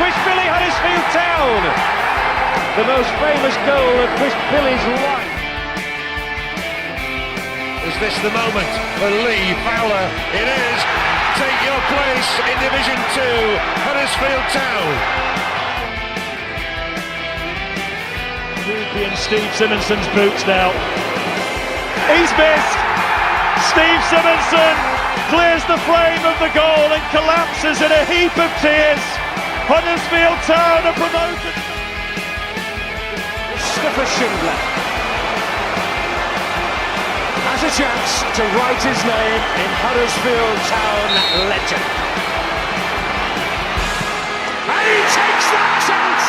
Quishbilly, Huddersfield Town! The most famous goal of Quishbilly's life. Is this the moment for Lee Fowler? It is! Take your place in Division 2, Huddersfield Town. Champion Steve Simonson's boots now. He's missed! Steve Simonson clears the flame of the goal and collapses in a heap of tears. Huddersfield Town are promoted. Mustafa Schindler has a chance to write his name in Huddersfield Town legend. And he takes that chance!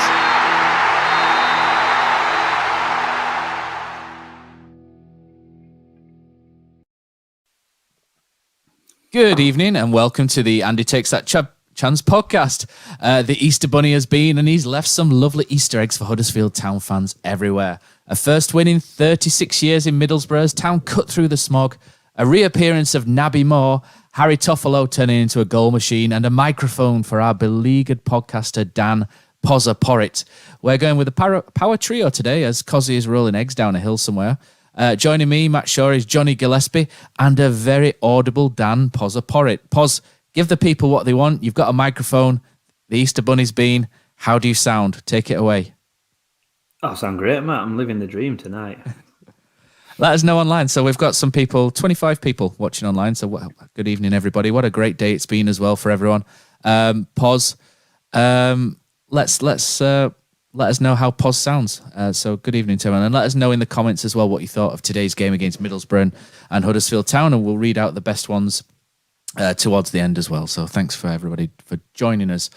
Good evening and welcome to the Andy Takes That Chance podcast. The Easter Bunny has been and he's left some lovely Easter eggs for Huddersfield Town fans everywhere. A first win in 36 years in Middlesbrough as Town cut through the smog, a reappearance of Naby Moore, Harry Toffolo turning into a goal machine, and a microphone for our beleaguered podcaster Dan Poz and Jonny. We're going with a power trio today as Cozzy is rolling eggs down a hill somewhere. Joining me, Matt Shaw, is Johnny Gillespie and a very audible Dan Poz and Jonny. Poz, give the people what they want. You've got a microphone. The Easter Bunny's been. How do you sound? Take it away. I sound great, Matt. I'm living the dream tonight. Let us know online. So we've got some people, 25 people watching online. So good evening, everybody. What a great day it's been as well for everyone. Poz, let us know how Poz sounds. So good evening to everyone. And let us know in the comments as well what you thought of today's game against Middlesbrough and Huddersfield Town. And we'll read out the best ones towards the end as well. So thanks for everybody for joining us.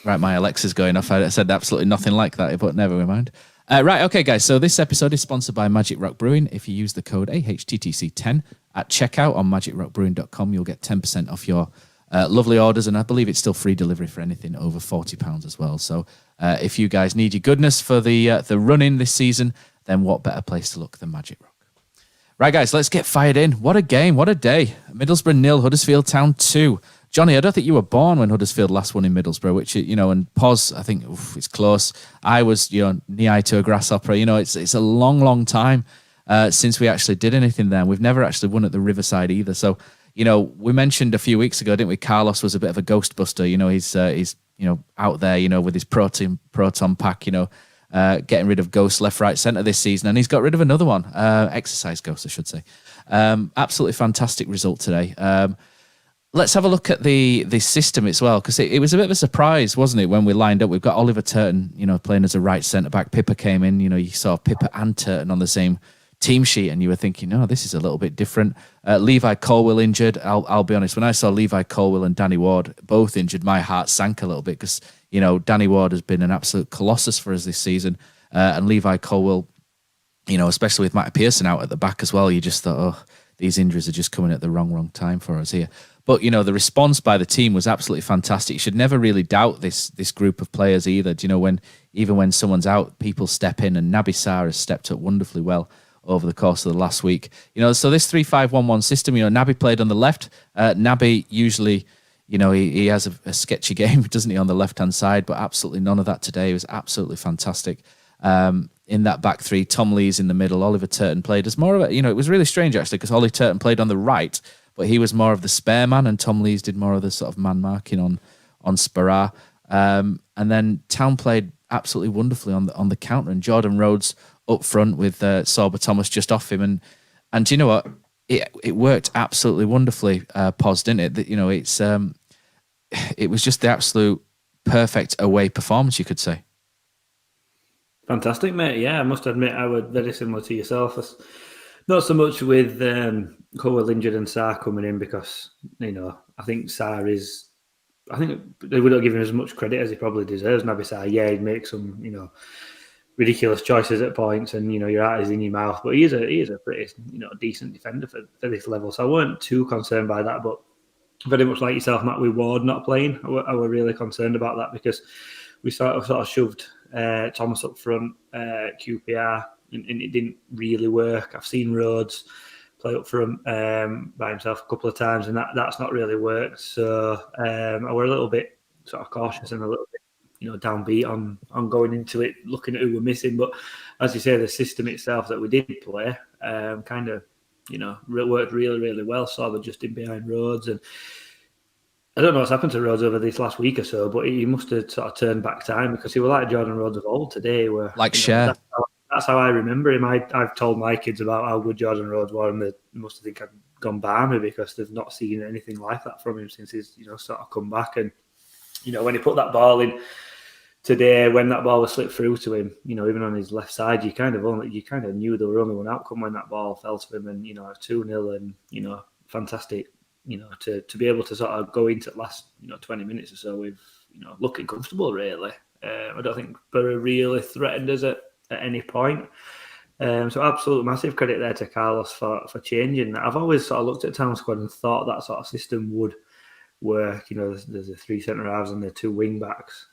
Right, my Alexa's going off. I said absolutely nothing like that, but never mind. Right, okay, guys. So this episode is sponsored by Magic Rock Brewing. If you use the code AHTTC10 at checkout on magicrockbrewing.com, you'll get 10% off your lovely orders, and I believe it's still free delivery for anything over £40 as well. So if you guys need your goodness for the run-in this season, then what better place to look than Magic Rock? Right, guys, let's get fired in. What a game, what a day. Middlesbrough 0, Huddersfield Town 2. Johnny, I don't think you were born when Huddersfield last won in Middlesbrough, which, and Poz, I think, it's close. I was, knee-high to a grasshopper. It's a long, long time since we actually did anything there. We've never actually won at the Riverside either. So, we mentioned a few weeks ago, didn't we? Carlos was a bit of a ghost buster. He's out there, with his proton pack, getting rid of ghosts left, right, centre this season. And he's got rid of another one, exercise ghost, I should say. Absolutely fantastic result today. Let's have a look at the system as well, because it was a bit of a surprise, wasn't it, when we lined up? We've got Oliver Turton, playing as a right centre-back. Pippa came in, you saw Pippa and Turton on the same team sheet, and you were thinking, this is a little bit different. Levi Colwill injured. I'll be honest, when I saw Levi Colwill and Danny Ward both injured, my heart sank a little bit because, Danny Ward has been an absolute colossus for us this season. And Levi Colwill, especially with Matt Pearson out at the back as well, you just thought, these injuries are just coming at the wrong time for us here. But, the response by the team was absolutely fantastic. You should never really doubt this group of players either. Even when someone's out, people step in, and Naby Moore has stepped up wonderfully well over the course of the last week. So this 3-5-1-1 system, Naby played on the left. Naby usually, he has a sketchy game, doesn't he, on the left-hand side, but absolutely none of that today. It was absolutely fantastic. In that back three, Tom Lee's in the middle. Oliver Turton played as more of a, it was really strange actually, because Ollie Turton played on the right, but he was more of the spare man, and Tom Lees did more of the sort of man marking on Sparrow. And then Town played absolutely wonderfully on the counter, and Jordan Rhodes up front with Sorba Thomas just off him, and do you know what? It worked absolutely wonderfully, Poz, didn't it? It was just the absolute perfect away performance, you could say. Fantastic, mate. Yeah, I must admit I was very similar to yourself. Not so much with Colwill injured and Sarr coming in, because, I think Sarr is... I think they would not give him as much credit as he probably deserves. Naby Moore, yeah, he'd make some, ridiculous choices at points, and your heart is in your mouth. But he is a pretty, decent defender for this level. So I weren't too concerned by that. But very much like yourself, Matt, with Ward not playing, I were really concerned about that, because we sort of shoved Thomas up front, QPR, and it didn't really work. I've seen Rhodes play up front by himself a couple of times, and that's not really worked. So we're a little bit sort of cautious and a little bit, downbeat on going into it, looking at who we're missing. But as you say, the system itself that we did play kind of, worked really, really well. Sorba just in behind Rhodes, and I don't know what's happened to Rhodes over this last week or so, but he must have sort of turned back time, because he was like Jordan Rhodes of old today. Where, like Cher. That's how I remember him. I've told my kids about how good Jordan Rhodes was, and they must have think I've gone balmy, because they've not seen anything like that from him since he's sort of come back. And when he put that ball in today, when that ball was slipped through to him, even on his left side, you kind of knew there were only one outcome when that ball fell to him, and 2-0, and fantastic. To be able to sort of go into the last 20 minutes or so with looking comfortable, really. I don't think Borough really threatened us at any point. So absolute massive credit there to Carlos for changing that. I've always sort of looked at Town Squad and thought that sort of system would work. There's the 3 centre halves and the 2 wing backs.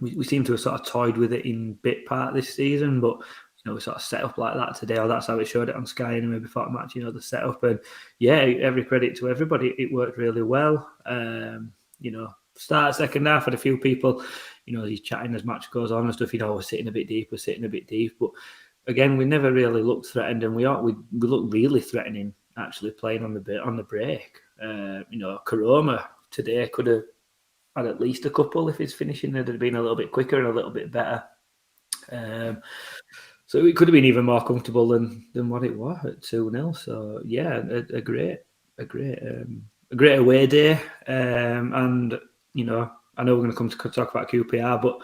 We seem to have sort of toyed with it in bit part this season, but we sort of set up like that today, or that's how it showed it on Sky anyway before the match. The setup, and every credit to everybody. It worked really well. Start second half had a few people, he's chatting as match goes on and stuff. We're sitting a bit deep, but again, we never really looked threatened, and we looked really threatening actually playing on the break. Karoma today could have had at least a couple if his finishing had been a little bit quicker and a little bit better. So it could have been even more comfortable than what it was at 2-0. So a great away day. And I know we're going to come to talk about QPR, but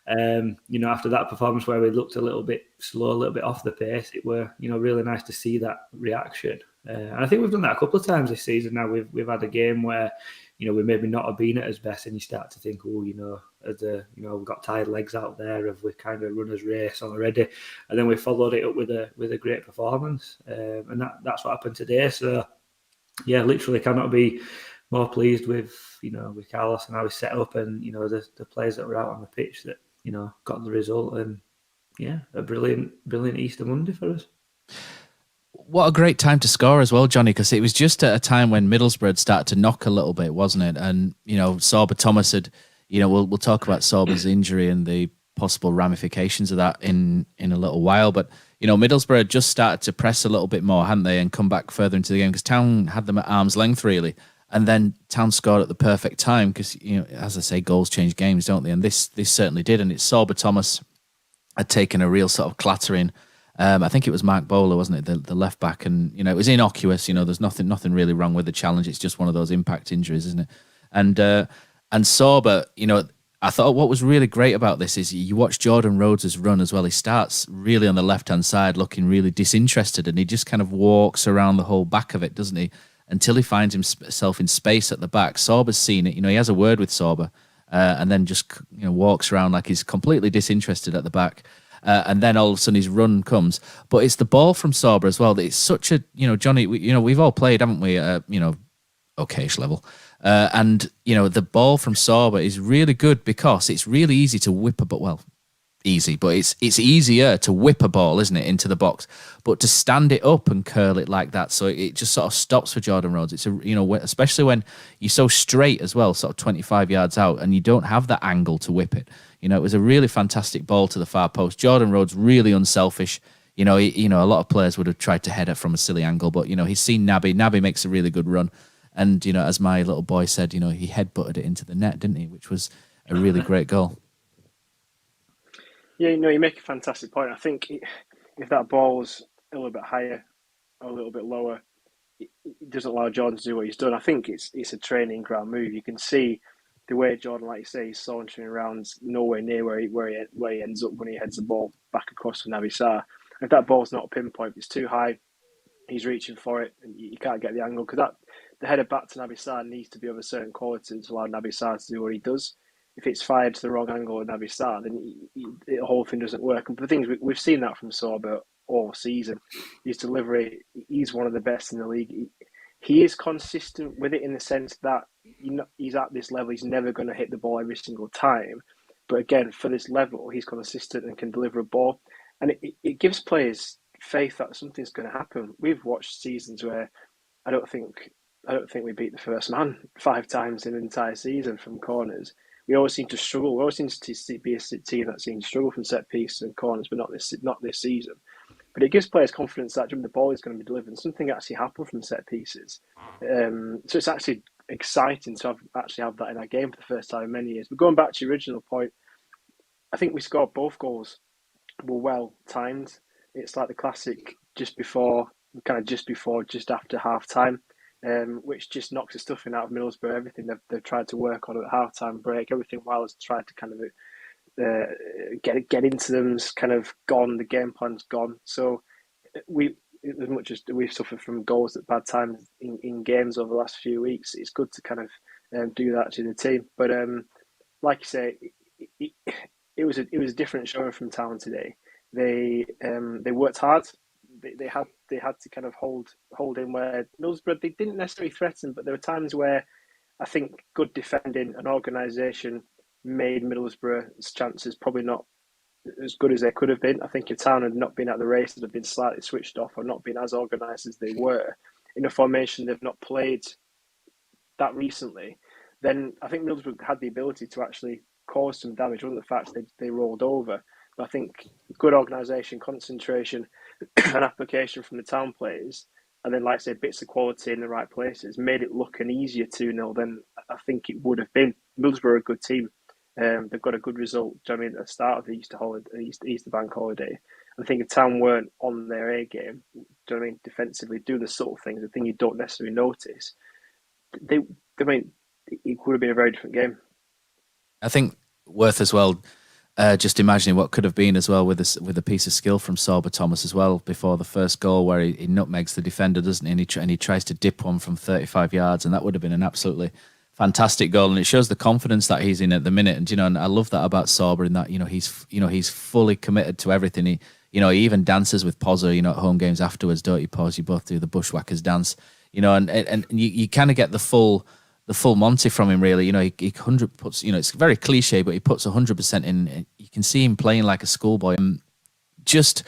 after that performance where we looked a little bit slow, a little bit off the pace, it were really nice to see that reaction. And I think we've done that a couple of times this season. Now we've had a game where we maybe not have been at his best, and you start to think, we've got tired legs out there, have we kind of run his race already? And then we followed it up with a great performance, and that's what happened today. So literally cannot be more pleased with Carlos and how he set up, and the players that were out on the pitch that got the result, and a brilliant Easter Monday for us. What a great time to score as well, Jonny, because it was just at a time when Middlesbrough had started to knock a little bit, wasn't it? And, Sorba Thomas had, we'll talk about Sorba's injury and the possible ramifications of that in a little while. But, Middlesbrough had just started to press a little bit more, hadn't they, and come back further into the game, because Town had them at arm's length, really. And then Town scored at the perfect time, because, as I say, goals change games, don't they? And this certainly did. And it's Sorba Thomas had taken a real sort of clattering. I think it was Mark Bowler, wasn't it, the left back, and it was innocuous. There's nothing really wrong with the challenge. It's just one of those impact injuries, isn't it? And Sorba, I thought what was really great about this is you watch Jordan Rhodes' run as well. He starts really on the left hand side, looking really disinterested, and he just kind of walks around the whole back of it, doesn't he? Until he finds himself in space at the back. Sorba's seen it. He has a word with Sorba, and then just walks around like he's completely disinterested at the back. And then all of a sudden his run comes, but it's the ball from Sorba as well. That it's such a Jonny. We've all played, haven't we? Okay-ish level, and the ball from Sorba is really good because it's really easy to whip a ball. Well, easy, but it's easier to whip a ball, isn't it, into the box? But to stand it up and curl it like that, so it just sort of stops for Jordan Rhodes. It's especially when you're so straight as well, sort of 25 yards out, and you don't have that angle to whip it. It was a really fantastic ball to the far post. Jordan Rhodes really unselfish. A lot of players would have tried to head it from a silly angle, but he's seen Naby. Naby makes a really good run, and as my little boy said, he headbutted it into the net, didn't he? Which was a really great goal. Yeah, you make a fantastic point. I think if that ball's a little bit higher or a little bit lower, it doesn't allow Jordan to do what he's done. I think it's a training ground move. You can see the way Jordan, like you say, he's sauntering around nowhere near where he ends up when he heads the ball back across to Naby Sarr. If that ball's not a pinpoint, if it's too high, he's reaching for it and you can't get the angle, because the header back to Naby Sarr needs to be of a certain quality to allow Naby Sarr to do what he does. If it's fired to the wrong angle with Naby Sarr, then the whole thing doesn't work. And the things we've seen that from Sorba all season. His delivery, he's one of the best in the league. He is consistent with it in the sense that he's at this level. He's never going to hit the ball every single time. But again, for this level, he's consistent and can deliver a ball. And it gives players faith that something's going to happen. We've watched seasons where I don't think we beat the first man 5 times in an entire season from corners. We always seem to struggle. We always seem to be a team that seems to struggle from set pieces and corners, but not this season. But it gives players confidence that the ball is going to be delivered and something actually happened from set pieces. So it's actually exciting to have that in our game for the first time in many years. But going back to your original point, I think we scored both goals were well timed. It's like the classic just after half time, which just knocks the stuffing out of Middlesbrough. Everything they've tried to work on at half time break, everything Wilder's tried to kind of get into them's kind of gone. The game plan's gone. So as much as we've suffered from goals at bad times in games over the last few weeks, it's good to kind of do that to the team. But like you say, it was a different showing from Town today. They worked hard. They had to kind of hold in where Middlesbrough, they didn't necessarily threaten, but there were times where I think good defending and organisation made Middlesbrough's chances probably not as good as they could have been. I think if Town had not been at the races, had been slightly switched off or not been as organised as they were in a formation they've not played that recently, then I think Middlesbrough had the ability to actually cause some damage. It wasn't the fact they rolled over. But I think good organisation, concentration and application from the Town players, and then, like I say, bits of quality in the right places, made it look an easier 2-0 than I think it would have been. Middlesbrough are a good team. They've got a good result. Do you know what I mean, at the start of the Easter bank holiday. I think if Town weren't on their A game, do you know what I mean, defensively, do the subtle things, the thing you don't necessarily notice, it would have been a very different game. I think worth as well, just imagining what could have been as well with a piece of skill from Sorba Thomas as well before the first goal, where he nutmegs the defender, doesn't he? And he tries to dip one from 35 yards, and that would have been an absolutely fantastic goal, and it shows the confidence that he's in at the minute. And and I love that about Sorba, in that he's fully committed to everything. He even dances with Poz at home games afterwards, don't you, Poz? You both do the bushwhackers dance, and you kind of get the full Monty from him, really. He 100 puts, it's very cliche, but he puts 100% in. You can see him playing like a schoolboy. Just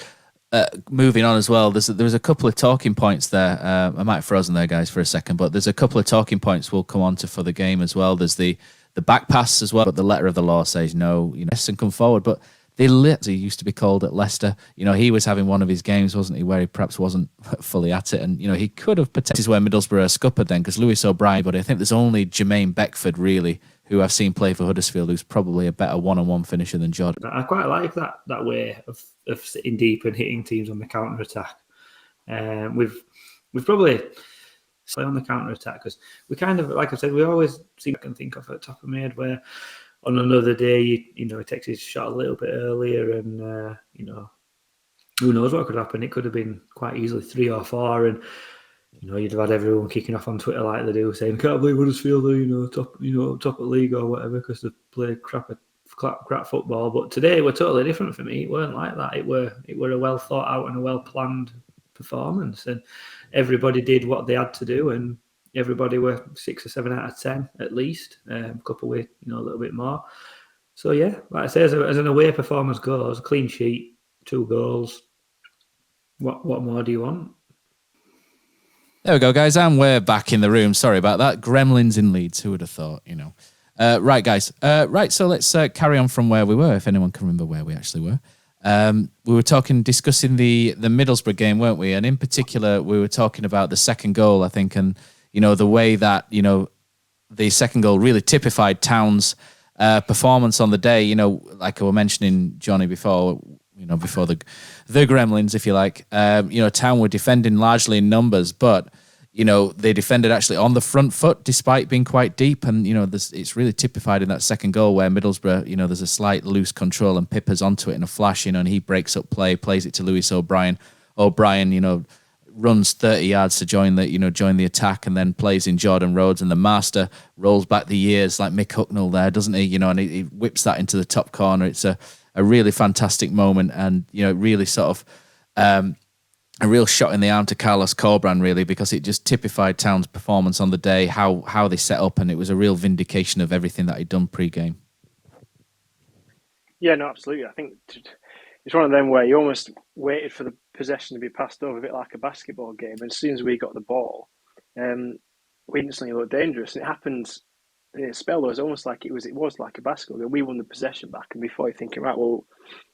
moving on as well, there was a couple of talking points there. I might have frozen there, guys, for a second, but there's a couple of talking points we'll come on to for the game as well. There's the back pass as well, but the letter of the law says no, and come forward. But he used to be called at Leicester. He was having one of his games, wasn't he, where he perhaps wasn't fully at it, and he could have potentially where Middlesbrough are scuppered then, because Lewis O'Brien. But I think there's only Jermaine Beckford really, who I've seen play for Huddersfield, who's probably a better one-on-one finisher than Jordan. I quite like that way of sitting deep and hitting teams on the counter attack. We've probably play on the counter attack because we kind of, like I said, we always seem to think of at the top of my head where on another day, he takes his shot a little bit earlier, and who knows what could happen? It could have been quite easily 3 or 4, and you'd have had everyone kicking off on Twitter like they do, saying, "Can't believe Huddersfield are top of the league or whatever because they play crap football." But today were totally different for me. It weren't like that. It were a well thought out and a well planned performance, and everybody did what they had to do, and everybody were 6 or 7 out of 10 at least. A couple with a little bit more. So yeah, like I say, as an away performance goes, a clean sheet, 2 goals. What more do you want? There we go, guys, and we're back in the room. Sorry about that. Gremlins in Leeds. Who would have thought? Right, guys. Right, so let's carry on from where we were, if anyone can remember where we actually were. We were discussing the Middlesbrough game, weren't we? And in particular, we were talking about the second goal, I think, and the way that the second goal really typified Town's performance on the day. Like I was mentioning, Jonny, before the Gremlins, if you like. Town were defending largely in numbers, but they defended actually on the front foot despite being quite deep, and it's really typified in that second goal where Middlesbrough, there's a slight loose control and Pippers onto it in a flash, and he breaks up play, plays it to Lewis O'Brien. O'Brien, runs 30 yards to join the attack, and then plays in Jordan Rhodes, and the master rolls back the years like Mick Hucknall there, doesn't he? And he whips that into the top corner. It's a really fantastic moment, and really sort of a real shot in the arm to Carlos Corberán, really, because it just typified Town's performance on the day, how they set up, and it was a real vindication of everything that he'd done pre-game. Yeah, no, absolutely. I think it's one of them where you almost waited for the possession to be passed over, a bit like a basketball game. And as soon as we got the ball, we instantly looked dangerous. And it happened in a spell. It was almost like it was like a basketball game. We won the possession back, and before you're thinking, right, well,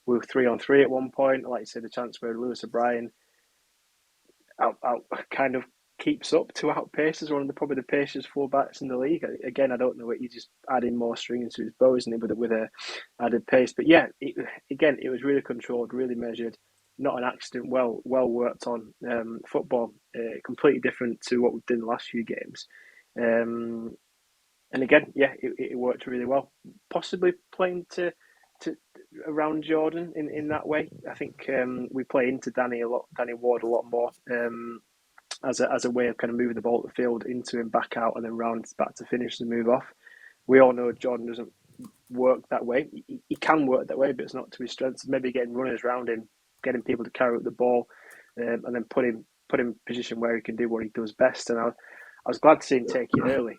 we were 3-on-3 at one point. Like you said, the chance where Lewis O'Brien out kind of keeps up to outpace as one of probably the paciest fullbacks in the league. Again, I don't know what he's just adding more string to his bow, isn't he, with a added pace. But yeah, it was really controlled, really measured, not an accident, well worked on football. Completely different to what we've done the last few games. And again, yeah, it worked really well. Possibly playing to around Jordan in that way. I think we play into Danny Ward a lot more as a way of kind of moving the ball to the field into him, back out, and then round back to finish and move off. We all know Jordan doesn't work that way. He can work that way, but it's not to his strengths. Maybe getting runners around him, getting people to carry up the ball, and then put him in a position where he can do what he does best. And I was glad to see him take it early,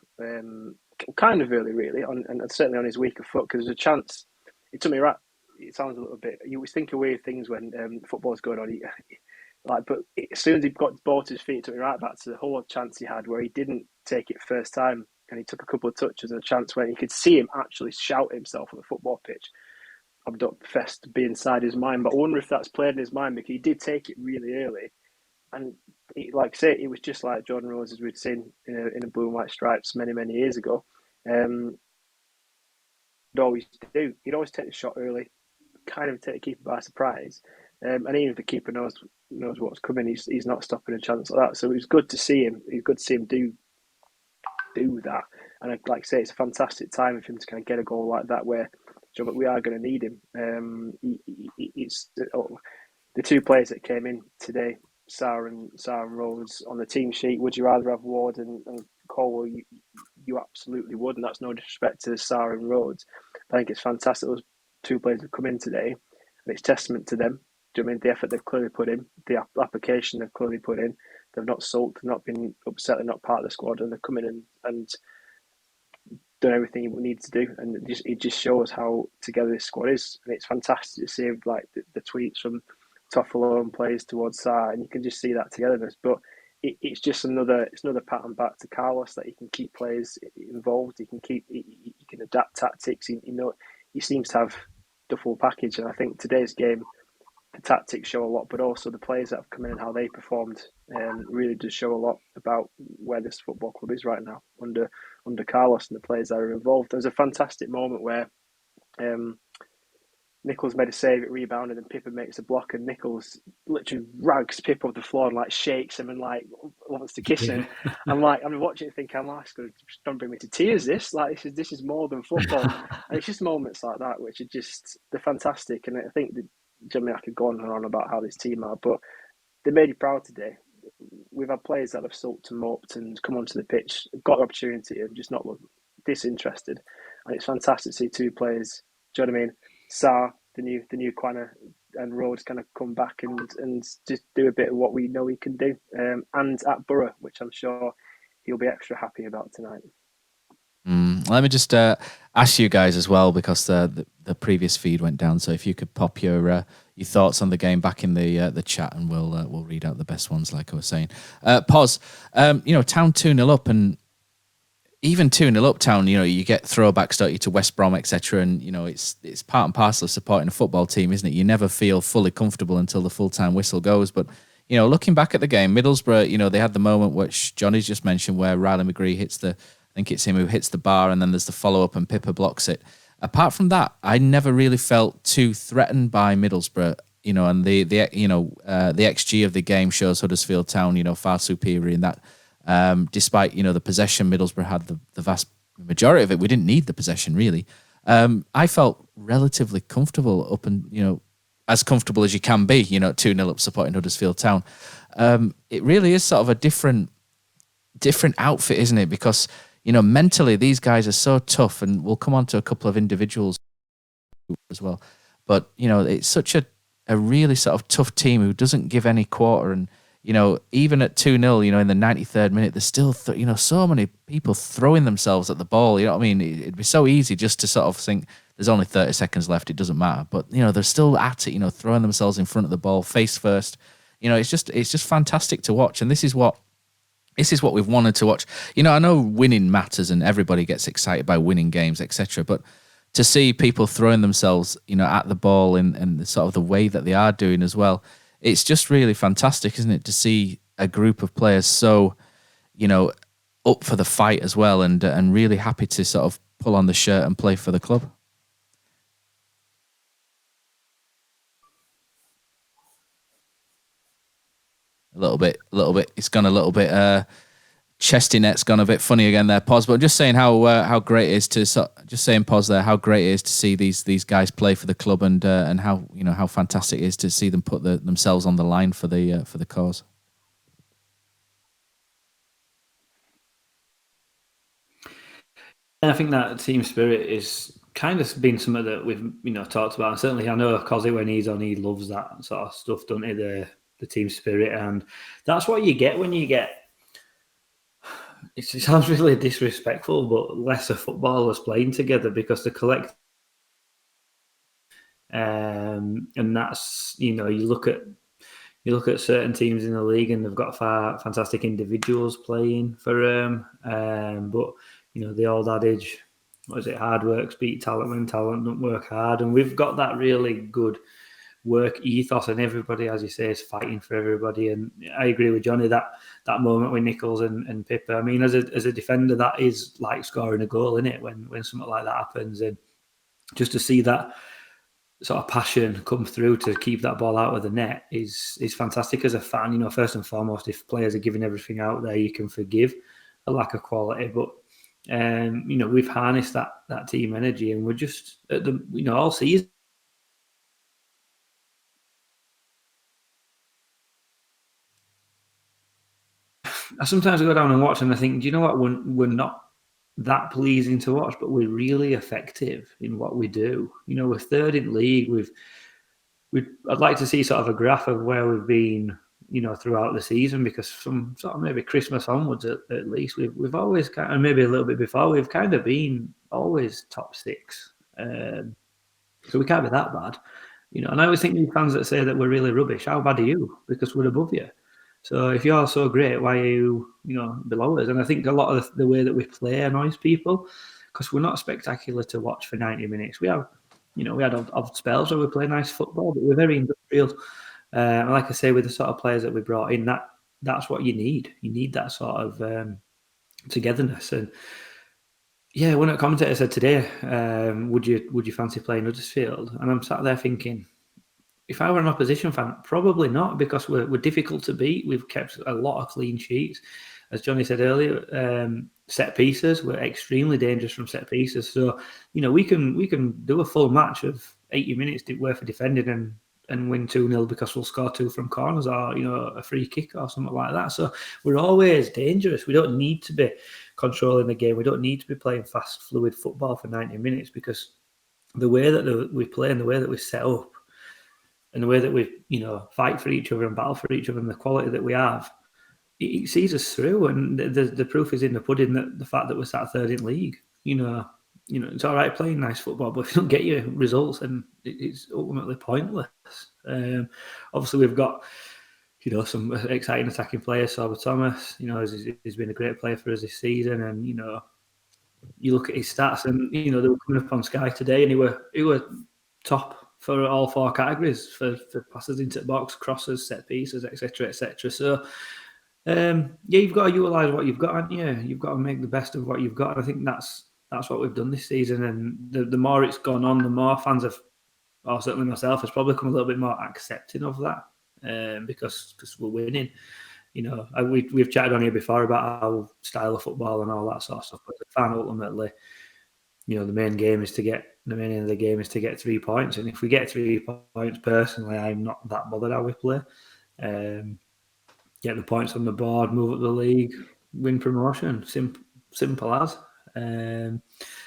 kind of early really, and certainly on his weaker foot, because there's a chance. It took me right. It sounds a little bit. You always think of weird things when football's going on. But as soon as he got the ball to his feet, it took me right back to the whole chance he had where he didn't take it first time, and he took a couple of touches and a chance where you could see him actually shout himself on the football pitch. I don't profess to be inside his mind, but I wonder if that's played in his mind, because he did take it really early. And like I say, it was just like Jordan Rhodes, as we'd seen in a blue and white stripes many, many years ago. He'd always do. He'd always take the shot early, kind of take the keeper by surprise. And even if the keeper knows what's coming, he's not stopping a chance like that. So it was good to see him. It's good to see him do that. And like I say, it's a fantastic time for him to kind of get a goal like that, where we are going to need him. It's the two players that came in today, Sarr and Rhodes, on the team sheet. Would you rather have Ward and Cole? You absolutely would, and that's no disrespect to Sarr and Rhodes. I think it's fantastic those two players have come in today, and it's testament to them. Do you know what I mean? The effort they've clearly put in, the application they've clearly put in. They've not sulked, they've not been upset, they're not part of the squad, and they're coming in and done everything we need to do. And it just shows how together this squad is. And it's fantastic to see like the tweets from Toffolo and players towards Sarr, and you can just see that togetherness. But it's just another pattern back to Carlos, that he can keep players involved. He can adapt tactics. He seems to have the full package. And I think today's game, the tactics show a lot, but also the players that have come in and how they performed really does show a lot about where this football club is right now under Carlos and the players that are involved. There was a fantastic moment where Nichols made a save, it rebounded, and Pippa makes a block, and Nichols literally rags Pippa off the floor and like shakes him and like wants to kiss him. I'm watching it thinking, it's going to bring me to tears. This is more than football. And it's just moments like that which are they're fantastic. And I think I could go on and on about how this team are, but they made you proud today. We've had players that have sulked and moped and come onto the pitch, got the opportunity, and just not look disinterested. And it's fantastic to see two players. Do you know what I mean? Sarr, the new Quana, and Rhodes kind of come back and just do a bit of what we know he can do. And at Borough, which I'm sure he'll be extra happy about tonight. Let me just ask you guys as well, because the previous feed went down. So if you could pop your thoughts on the game back in the chat, and we'll read out the best ones, like I was saying. Poz, Town 2-0 up, and even 2-0 up, Town, you get throwbacks, don't you, to West Brom, etc. And it's part and parcel of supporting a football team, isn't it? You never feel fully comfortable until the full-time whistle goes. But looking back at the game, Middlesbrough, they had the moment which Johnny's just mentioned, where Riley McGree hits I think it's him who hits the bar, and then there's the follow-up and Pippa blocks it. Apart from that, I never really felt too threatened by Middlesbrough, and the XG of the game shows Huddersfield Town, far superior in that. Despite, the possession, Middlesbrough had the vast majority of it. We didn't need the possession, really. I felt relatively comfortable up and, as comfortable as you can be, 2-0 up supporting Huddersfield Town. It really is sort of a different outfit, isn't it? Because mentally, these guys are so tough, and we'll come on to a couple of individuals as well. But, it's such a really sort of tough team who doesn't give any quarter. And, even at 2-0, in the 93rd minute, there's still, so many people throwing themselves at the ball. You know what I mean? It'd be so easy just to sort of think there's only 30 seconds left, it doesn't matter. But, they're still at it, throwing themselves in front of the ball, face first. It's just fantastic to watch, and this is what we've wanted to watch. I know winning matters, and everybody gets excited by winning games, etc. But to see people throwing themselves, at the ball in sort of the way that they are doing as well, it's just really fantastic, isn't it? To see a group of players so, up for the fight as well, and really happy to sort of pull on the shirt and play for the club. A little bit. It's gone a little bit. Chesty net's gone a bit funny again there, Poz. But I'm just saying how great it is Poz there, how great it is to see these guys play for the club, and how fantastic it is to see them put themselves on the line for the cause. I think that team spirit is kind of been something that we've talked about. And certainly, I know Cozzy, when he's on, he loves that sort of stuff, doesn't he? The team spirit, and that's what you get when you get. It sounds really disrespectful, but lesser footballers playing together, because the collect. And that's you look at certain teams in the league, and they've got fantastic individuals playing for them. But the old adage, what is it? Hard work beats talent when talent don't work hard. And we've got that really good work ethos, and everybody, as you say, is fighting for everybody. And I agree with Jonny, that moment with Nichols and Pippa. I mean, as a defender, that is like scoring a goal, isn't it? When something like that happens, and just to see that sort of passion come through to keep that ball out of the net is fantastic as a fan. First and foremost, if players are giving everything out there, you can forgive a lack of quality, but we've harnessed that team energy, and we're just at the all season. I sometimes go down and watch, and I think, do you know what? We're not that pleasing to watch, but we're really effective in what we do. We're third in league. I'd like to see sort of a graph of where we've been, throughout the season, because from sort of maybe Christmas onwards, at least, we've always kind of, maybe a little bit before, we've kind of been always top six. So we can't be that bad, And I always think these fans that say that we're really rubbish, how bad are you? Because we're above you. So if you're so great, why are you, below us? And I think a lot of the way that we play annoys people, because we're not spectacular to watch for 90 minutes. We have, we had odd spells where we play nice football, but we're very industrial. And like I say, with the sort of players that we brought in, that's what you need. You need that sort of togetherness. And yeah, one of the commentators said today, would you fancy playing Huddersfield? And I'm sat there thinking, if I were an opposition fan, probably not, because we're difficult to beat. We've kept a lot of clean sheets. As Jonny said earlier, set pieces, we're extremely dangerous from set pieces. So, we can do a full match of 80 minutes worth of defending and win 2-0 because we'll score 2 from corners, or, a free kick or something like that. So we're always dangerous. We don't need to be controlling the game. We don't need to be playing fast, fluid football for 90 minutes, because the way that we play and the way that we set up, and the way that we, fight for each other and battle for each other, and the quality that we have, it sees us through. And the proof is in the pudding, that the fact that we're sat third in league. It's all right playing nice football, but if you don't get your results, then it's ultimately pointless. Obviously, we've got, some exciting attacking players. Sorba Thomas, he's been a great player for us this season, and you look at his stats, and they were coming up on Sky today, and he were top for all 4 categories, for passes into the box, crosses, set pieces, etc., etc. So, you've got to utilise what you've got, haven't you? You've got to make the best of what you've got. And I think that's what we've done this season. And the more it's gone on, the more fans have, or certainly myself, has probably become a little bit more accepting of that, because we're winning. We've chatted on here before about our style of football and all that sort of stuff. But the fan, ultimately, the main aim of the game is to get 3 points. And if we get 3 points, personally, I'm not that bothered how we play. Get the points on the board, move up the league, win promotion. Simple as.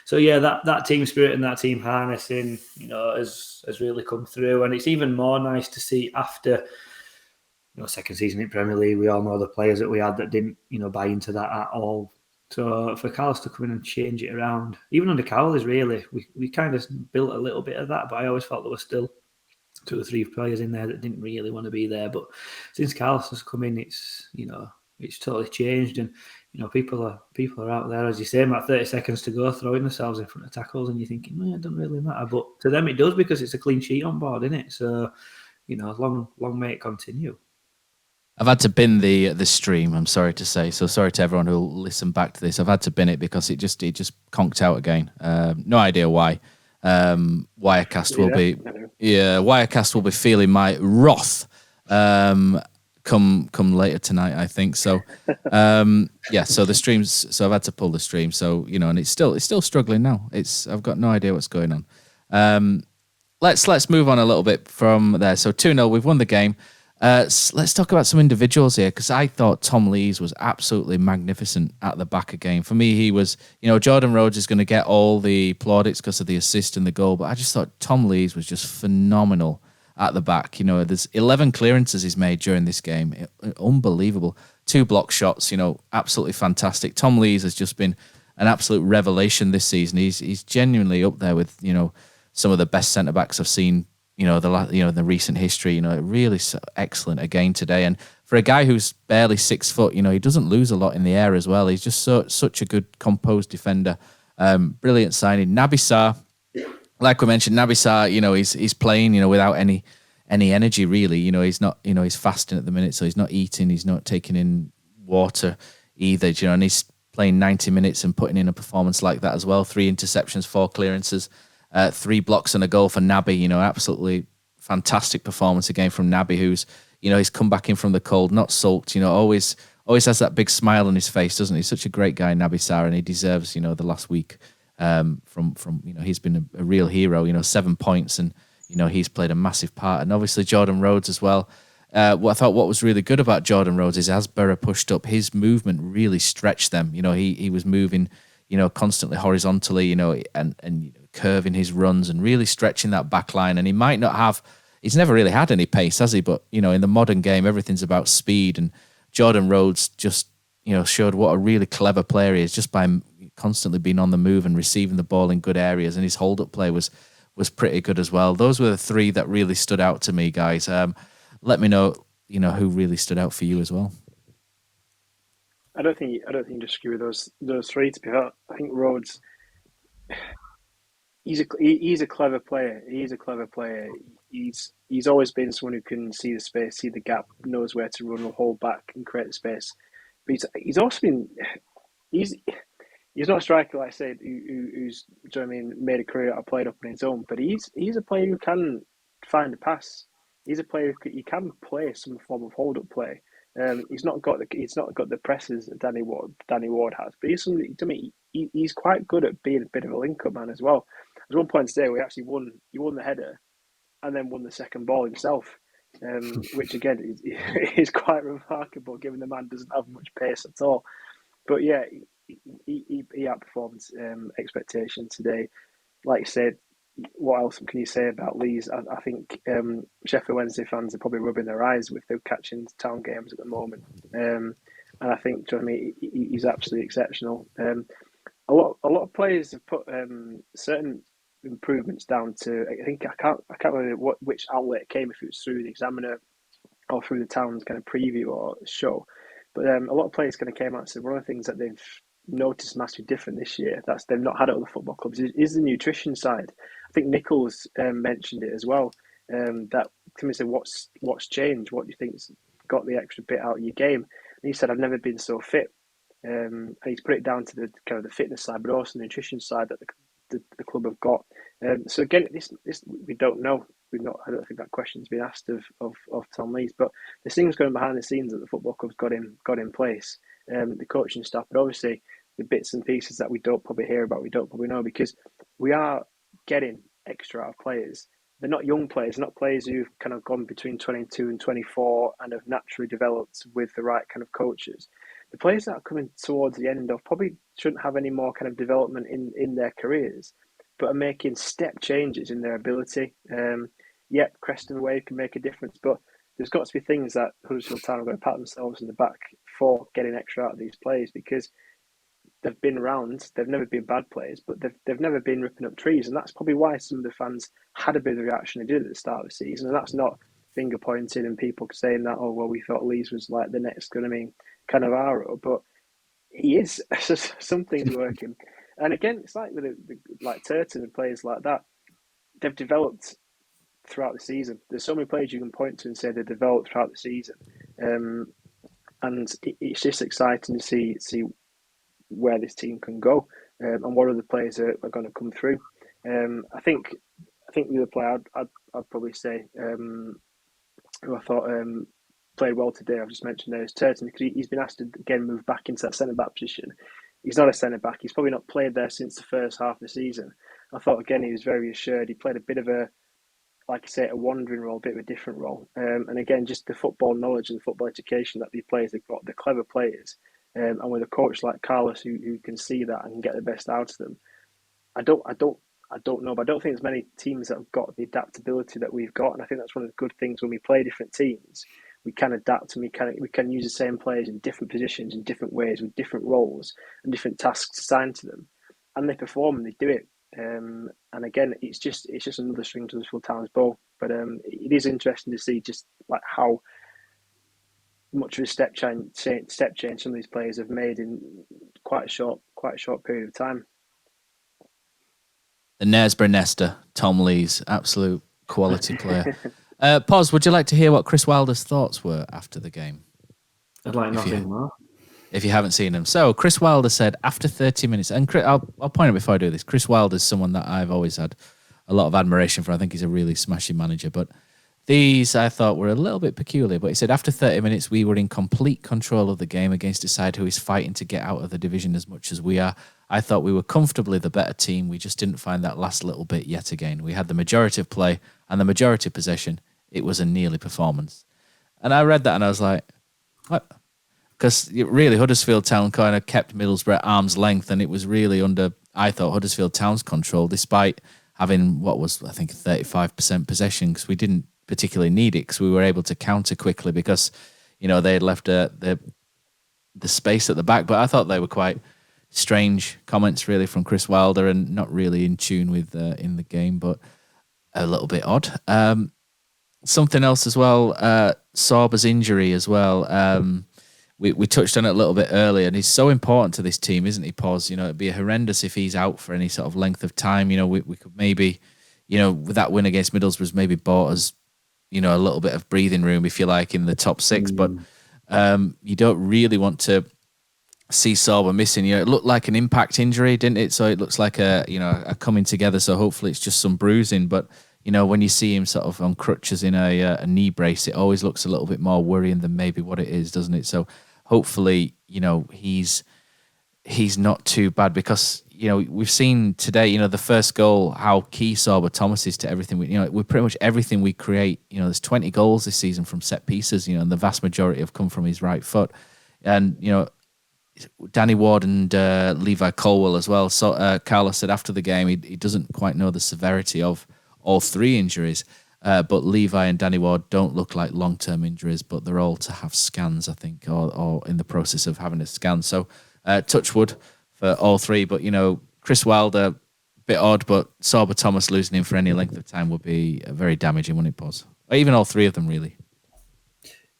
So yeah, that team spirit and that team harnessing, has really come through. And it's even more nice to see after, second season in Premier League. We all know the players that we had that didn't, buy into that at all. So for Carlos to come in and change it around, even under Carlos, really, we kind of built a little bit of that, but I always felt there was still 2 or 3 players in there that didn't really want to be there. But since Carlson's come in, it's totally changed, and people are out there, as you say, about 30 seconds to go, throwing themselves in front of tackles, and you're thinking, well, it doesn't really matter, but to them it does, because it's a clean sheet on board, isn't it? So, long may it continue. I've had to bin the stream, I'm sorry to say. So sorry to everyone who'll listen back to this. I've had to bin it because it just conked out again. No idea why. Wirecast will be feeling my wrath come later tonight, I think. So so the streams, so I've had to pull the stream. So, and it's still struggling now. I've got no idea what's going on. Let's move on a little bit from there. So 2-0, we've won the game. Let's talk about some individuals here, because I thought Tom Lees was absolutely magnificent at the back again. For me, he was, Jordan Rhodes is going to get all the plaudits because of the assist and the goal, but I just thought Tom Lees was just phenomenal at the back. There's 11 clearances he's made during this game. Unbelievable. 2 block shots, absolutely fantastic. Tom Lees has just been an absolute revelation this season. He's genuinely up there with, some of the best centre-backs I've seen the recent history. Really excellent again today. And for a guy who's barely 6 foot, he doesn't lose a lot in the air as well. He's just such a good composed defender. Brilliant signing. Naby Moore, like we mentioned, Naby Moore, he's playing, without any energy really. He's not, he's fasting at the minute, so he's not eating, he's not taking in water either. And he's playing 90 minutes and putting in a performance like that as well. 3 interceptions, 4 clearances. 3 blocks and a goal for Naby. Absolutely fantastic performance again from Naby, who's, he's come back in from the cold, not sulked, always has that big smile on his face, doesn't he? Such a great guy, Naby Moore, and he deserves, the last week from he's been a real hero, 7 points, and, he's played a massive part. And obviously Jordan Rhodes as well. I thought what was really good about Jordan Rhodes is, as Borough pushed up, his movement really stretched them. He was moving, constantly horizontally, and curving his runs and really stretching that back line. And he's never really had any pace, has he? But, in the modern game, everything's about speed. And Jordan Rhodes just, showed what a really clever player he is, just by constantly being on the move and receiving the ball in good areas. And his hold-up play was pretty good as well. Those were the 3 that really stood out to me, guys. Let me know, who really stood out for you as well. I don't think you disagree with those 3. To be fair, I think Rhodes, he's a clever player. He's a clever player. He's always been someone who can see the space, see the gap, knows where to run, will hold back and create the space. But he's also been he's not a striker, like I said, who's made a career out of playing up on his own. But he's a player who can find a pass. He's a player who can play some form of hold up play. He's not got the presses that Danny Ward has, but he's somebody, to me, he's quite good at being a bit of a link-up man as well. There's one point today where he won the header and then won the second ball himself, which again is quite remarkable given the man doesn't have much pace at all. But yeah, he outperformed expectations today. Like I said, what else can you say about Lees? I think Sheffield Wednesday fans are probably rubbing their eyes with the catching town games at the moment. And I think, he's absolutely exceptional. A lot of players have put certain improvements down to, I can't remember which outlet it came, if it was through the Examiner or through the Town's kind of preview or show. But a lot of players kind of came out and said one of the things that they've noticed massively different this year, that's they've not had at other football clubs, is the nutrition side. I think Nichols mentioned it as well. That Timmy said, "What's changed? What do you think's got the extra bit out of your game?" And he said, "I've never been so fit." And he's put it down to the kind of the fitness side, but also the nutrition side that the club have got. So again, this we don't know. I don't think that question's been asked of Tom Lees, but there's things going behind the scenes that the football club's got in place. The coaching staff, but obviously the bits and pieces that we don't probably hear about, we don't probably know, because we are getting extra out of players. They're not young players, not players who've kind of gone between 22 and 24 and have naturally developed with the right kind of coaches. The players that are coming towards the end of probably shouldn't have any more kind of development in their careers, but are making step changes in their ability. Yep, Creston Wade can make a difference, but there's got to be things that Huddersfield Town are going to pat themselves in the back for getting extra out of these players, because they've been around. They've never been bad players, but they've never been ripping up trees, and that's probably why some of the fans had a bit of a reaction they did at the start of the season. And that's not finger pointing and people saying that, oh well, we thought Leeds was like the next Cannavaro, but he is. Something's working. And again, it's like with like Turton and players like that, they've developed throughout the season. There's so many players you can point to and say they developed throughout the season, and it's just exciting to see where this team can go, and what other players are going to come through. I think the other player I'd probably say who I thought played well today, I've just mentioned there, is Turton, because he's been asked to again move back into that centre back position. He's not a centre back. He's probably not played there since the first half of the season. I thought again he was very assured. He played a bit of a, like I say, a wandering role, a bit of a different role. And again, just the football knowledge and the football education that these players have got, the clever players, and with a coach like Carlos who can see that and can get the best out of them. I don't know, but I don't think there's many teams that have got the adaptability that we've got, and I think that's one of the good things when we play different teams. We can adapt and we can use the same players in different positions, in different ways, with different roles and different tasks assigned to them, and they perform and they do it. And again, it's just another string to Huddersfield Town's bow. But it is interesting to see just like how much of a step change some of these players have made in quite a short period of time. The Knaresborough Nesta, Tom Lees, absolute quality player. Poz, would you like to hear what Chris Wilder's thoughts were after the game? I'd like nothing more. If you haven't seen him. So Chris Wilder said after 30 minutes, and I'll point out before I do this, Chris Wilder's someone that I've always had a lot of admiration for. I think he's a really smashing manager, but these I thought were a little bit peculiar. But he said after 30 minutes, we were in complete control of the game against a side who is fighting to get out of the division as much as we are. I thought we were comfortably the better team. We just didn't find that last little bit yet again. We had the majority of play and the majority of possession. It was a nearly performance. And I read that and I was like, what? Because really Huddersfield Town kind of kept Middlesbrough at arm's length, and it was really under, I thought, Huddersfield Town's control, despite having what was, I think, 35% possession, because we didn't particularly need it, because we were able to counter quickly because, they had left the space at the back. But I thought they were quite strange comments, really, from Chris Wilder, and not really in tune with in the game, but a little bit odd. Something else as well, Sorba's injury as well. We touched on it a little bit earlier, and he's so important to this team, isn't he, Poz? It'd be horrendous if he's out for any sort of length of time. We could maybe, with that win against Middlesbrough, maybe bought us, a little bit of breathing room, if you like, in the top six. But you don't really want to see Sorba missing. It looked like an impact injury, didn't it? So it looks like a coming together. So hopefully it's just some bruising. But when you see him sort of on crutches in a knee brace, it always looks a little bit more worrying than maybe what it is, doesn't it? So hopefully, he's not too bad, because, we've seen today, the first goal, how key Sorba Thomas is to everything. We're pretty much everything we create. There's 20 goals this season from set pieces, and the vast majority have come from his right foot. And, Danny Ward and Levi Colwell as well. So Carlos said after the game, he doesn't quite know the severity of all three injuries. But Levi and Danny Ward don't look like long-term injuries, but they're all to have scans, I think, or in the process of having a scan. So touch wood for all three. But, Chris Wilder, bit odd, but Sorba Thomas losing him for any length of time would be very damaging, wouldn't it, Poz? Or even all three of them, really.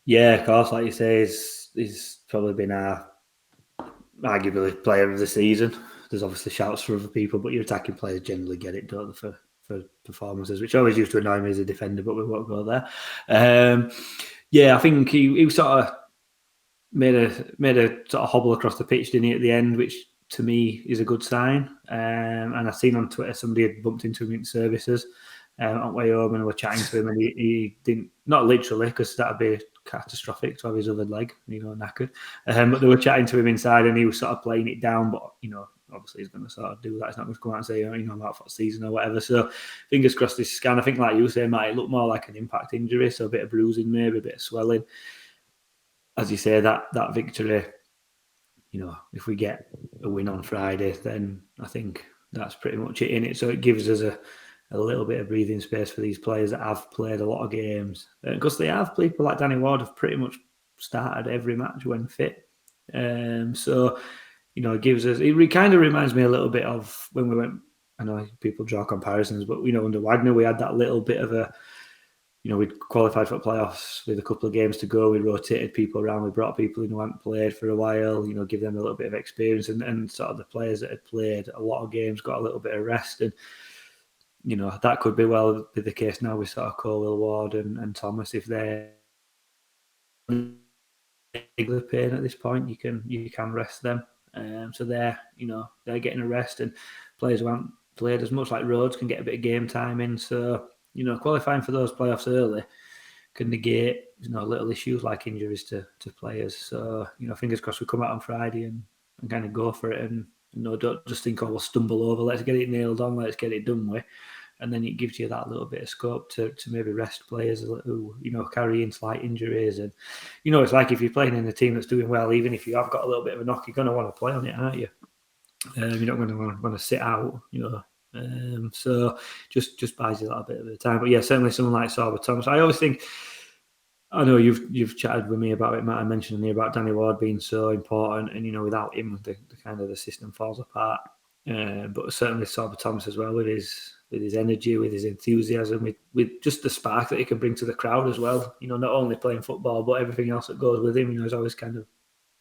Yeah, of course, like you say, he's probably been our arguably player of the season. There's obviously shouts for other people, but your attacking players generally get it, don't they, for performances, which always used to annoy me as a defender, but we won't go there. I think he sort of made a sort of hobble across the pitch, didn't he, at the end, which to me is a good sign. And I've seen on Twitter somebody had bumped into him in services on way home, and were chatting to him, and he didn't, not literally, because that'd be catastrophic to have his other leg, knackered. But they were chatting to him inside, and he was sort of playing it down, but obviously he's going to sort of do that. He's not going to come out and say, I'm out for the season or whatever. So fingers crossed this scan. I think, like you say, might look more like an impact injury, so a bit of bruising, maybe a bit of swelling. As you say, that victory, if we get a win on Friday, then I think that's pretty much it in it. So it gives us a little bit of breathing space for these players that have played a lot of games. Because they have, people like Danny Ward have pretty much started every match when fit. So it gives us. It kind of reminds me a little bit of when we went. I know people draw comparisons, but under Wagner we had that little bit of a. We'd qualified for playoffs with a couple of games to go. We rotated people around. We brought people in who hadn't played for a while, give them a little bit of experience. And sort of the players that had played a lot of games got a little bit of rest. And, that could be the case now with sort of Colwell, Ward and Thomas. If they're the pain at this point, you can rest them. So they're getting a rest. And players who haven't played as much, like Rhodes, can get a bit of game time in. So, qualifying for those playoffs early can negate, little issues like injuries to players. So, fingers crossed we come out on Friday and kind of go for it and, don't just think, we'll stumble over, let's get it nailed on, let's get it done with. And then it gives you that little bit of scope to maybe rest players who, carry in slight injuries. And, it's like if you're playing in a team that's doing well, even if you have got a little bit of a knock, you're going to want to play on it, aren't you? You're not going to want to sit out, so just buys you that bit of the time. But yeah, certainly someone like Sorba Thomas. I always think, I know you've chatted with me about it, Matt. I mentioned here about Danny Ward being so important, and without him, the kind of the system falls apart. But certainly Sorba Thomas as well, with his energy, with his enthusiasm, with just the spark that he can bring to the crowd as well. Not only playing football, but everything else that goes with him. He's always kind of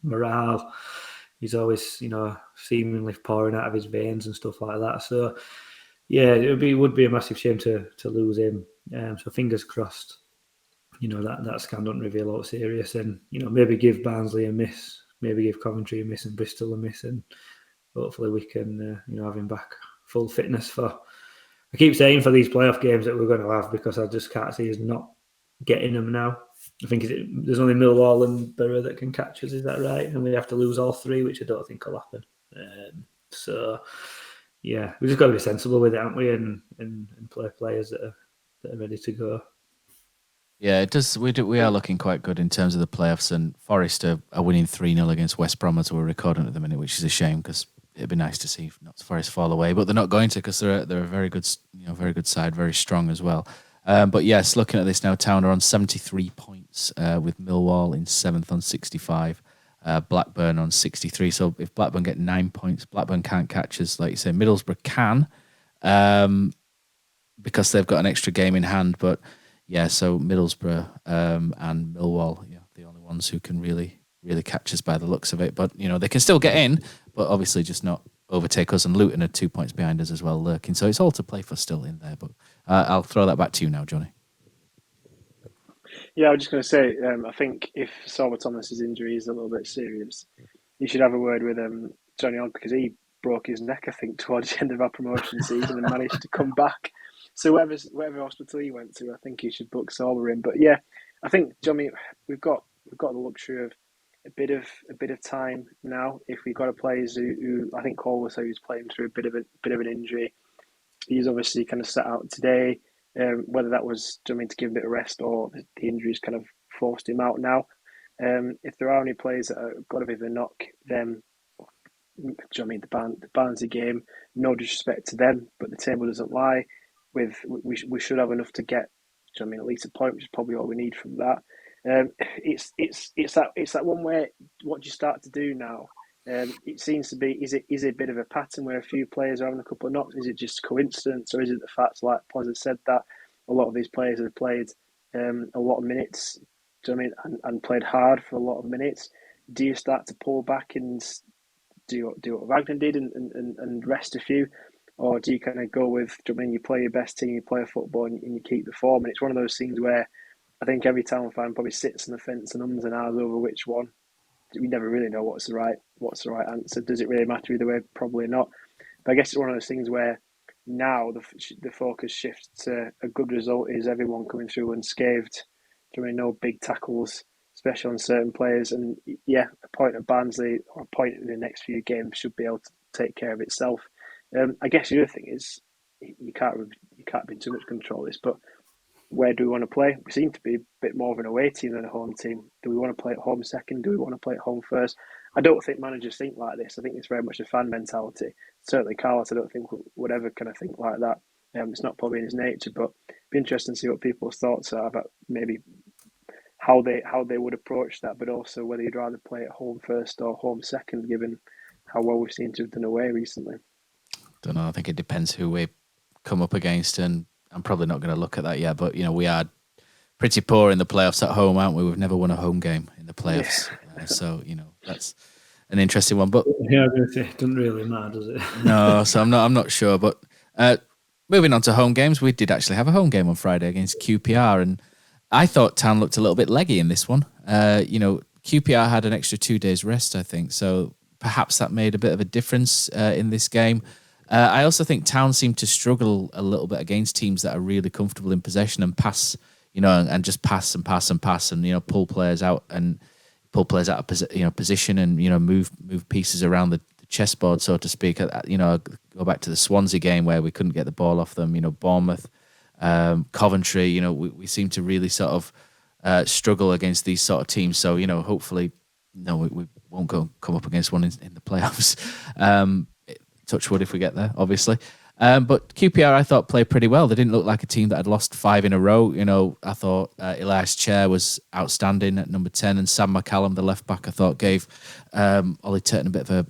morale. He's always, seemingly pouring out of his veins and stuff like that. So, yeah, it would be a massive shame to lose him. So fingers crossed, that scan doesn't reveal how serious, and maybe give Barnsley a miss, maybe give Coventry a miss and Bristol a miss, and hopefully we can, have him back full fitness for. I keep saying for these playoff games that we're going to have, because I just can't see us not getting them now. I think there's only Millwall and Borough that can catch us, is that right? And we have to lose all three, which I don't think will happen. So, yeah, we've just got to be sensible with it, haven't we? And play players that are ready to go. Yeah, it does. We are looking quite good in terms of the playoffs, and Forest are winning 3-0 against West Brom as we're recording at the minute, which is a shame because it'd be nice to see not Forest fall away, but they're not going to because they're a very good, very good side, very strong as well. But yes, looking at this now, Town are on 73 points with Millwall in 7th on 65, Blackburn on 63. So if Blackburn get 9 points, Blackburn can't catch us. Like you say, Middlesbrough can because they've got an extra game in hand. But yeah, so Middlesbrough and Millwall, the only ones who can really catch us by the looks of it. But, they can still get in, but obviously just not overtake us, and Luton are 2 points behind us as well, lurking. So it's all to play for still in there. But I'll throw that back to you now, Jonny. Yeah, I was just going to say, I think if Sorba Thomas's injury is a little bit serious, you should have a word with Johnny on, because he broke his neck, I think, towards the end of our promotion season and managed to come back. So whatever hospital he went to, I think he should book Sorba in. But yeah, I think, Johnny, we've got the luxury of a bit of time now. If we've got players who I think Cole was who's playing through a bit of an injury, he's obviously kind of sat out today. Whether that was to give a bit of rest or the injuries kind of forced him out now. If there are any players that have got a bit of a knock, then the Barnsley game, no disrespect to them, but the table doesn't lie. We should have enough to get, at least a point, which is probably all we need from that. It's that one where what do you start to do now? It seems to be is it a bit of a pattern where a few players are having a couple of knocks? Is it just coincidence, or is it the fact, like Poz has said, that a lot of these players have played a lot of minutes, and played hard for a lot of minutes? Do you start to pull back and do what Wagner did and rest a few, or do you kind of go with, you play your best team, you play a football, and you keep the form? And it's one of those things where I think every Town fan probably sits on the fence and ums and ahs over which one. We never really know what's the right answer. Does it really matter either way? Probably not. But I guess it's one of those things where now the focus shifts to a good result is everyone coming through unscathed. No big tackles, especially on certain players. And yeah, a point at Barnsley or a point in the next few games should be able to take care of itself. I guess the other thing is you can't be in too much control of this, but where do we want to play? We seem to be a bit more of an away team than a home team. Do we want to play at home second? Do we want to play at home first? I don't think managers think like this. I think it's very much a fan mentality. Certainly Carlos, I don't think would ever kind of think like that. It's not probably in his nature, but it'd be interesting to see what people's thoughts are about maybe how they would approach that, but also whether you'd rather play at home first or home second, given how well we've seemed to have done away recently. Don't know. I think it depends who we come up against, and I'm probably not going to look at that yet. But we are pretty poor in the playoffs at home, aren't we? We've never won a home game in the playoffs, so that's an interesting one. But yeah, it doesn't really matter, does it? no, so I'm not sure. But moving on to home games, we did actually have a home game on Friday against QPR, and I thought Town looked a little bit leggy in this one. QPR had an extra 2 days rest, I think, so perhaps that made a bit of a difference in this game. I also think Town seemed to struggle a little bit against teams that are really comfortable in possession and pass, and just pass and pass and pass and pull players out of position and move pieces around the chessboard, so to speak. Go back to the Swansea game where we couldn't get the ball off them. Bournemouth, Coventry. We seem to really sort of struggle against these sort of teams. So hopefully, we won't come up against one in the playoffs. Touch wood if we get there, obviously. But QPR, I thought, played pretty well. They didn't look like a team that had lost 5 in a row. I thought Elias Chair was outstanding at number 10, and Sam McCallum, the left back, I thought gave Ollie Turton a bit of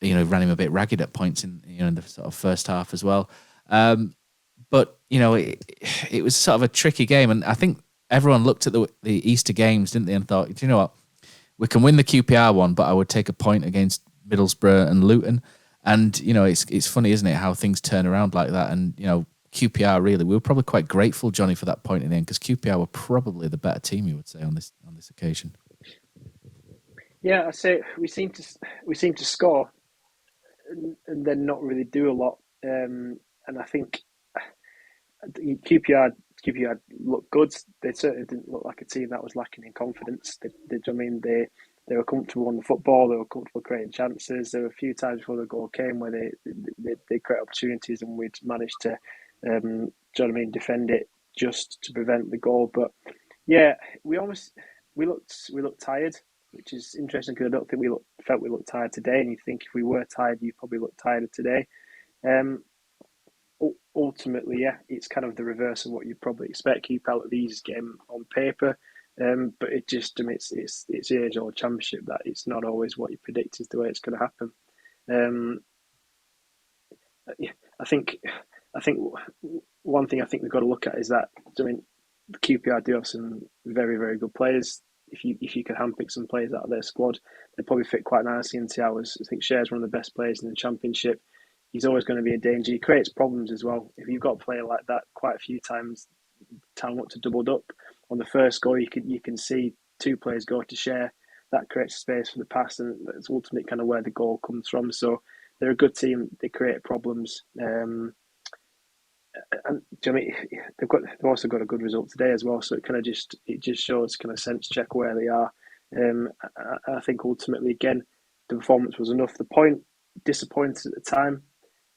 ran him a bit ragged at points in the sort of first half as well. But it was sort of a tricky game, and I think everyone looked at the Easter games, didn't they, and thought, do you know what, we can win the QPR one, but I would take a point against Middlesbrough and Luton. And it's funny, isn't it, how things turn around like that? And QPR, really, we were probably quite grateful, Johnny, for that point in the end, because QPR were probably the better team, you would say, on this occasion. Yeah, I say we seem to score and then not really do a lot. And I think QPR looked good. They certainly didn't look like a team that was lacking in confidence. They were comfortable on the football. They were comfortable creating chances. There were a few times before the goal came where they create opportunities, and we'd managed to, defend it just to prevent the goal. But yeah, we looked tired, which is interesting because I don't think we looked tired today. And you think if we were tired, you probably looked tired today. Ultimately, yeah, it's kind of the reverse of what you'd probably expect. Keep out of these game on paper. But it just, it's the age-old championship that it's not always what you predict is the way it's going to happen. I think one thing I think we've got to look at is that the QPR do have some very, very good players. If you could handpick some players out of their squad, they'd probably fit quite nicely into ours. I think Cher's one of the best players in the championship. He's always going to be a danger. He creates problems as well. If you've got a player like that, quite a few times, Town want to doubled up. On the first goal, you can see 2 players go to Cher. That creates space for the pass, and that's ultimately kind of where the goal comes from. So they're a good team. They create problems, and they've also got a good result today as well. So it just shows kind of sense check where they are. I think ultimately, again, the performance was enough. The point disappointed at the time,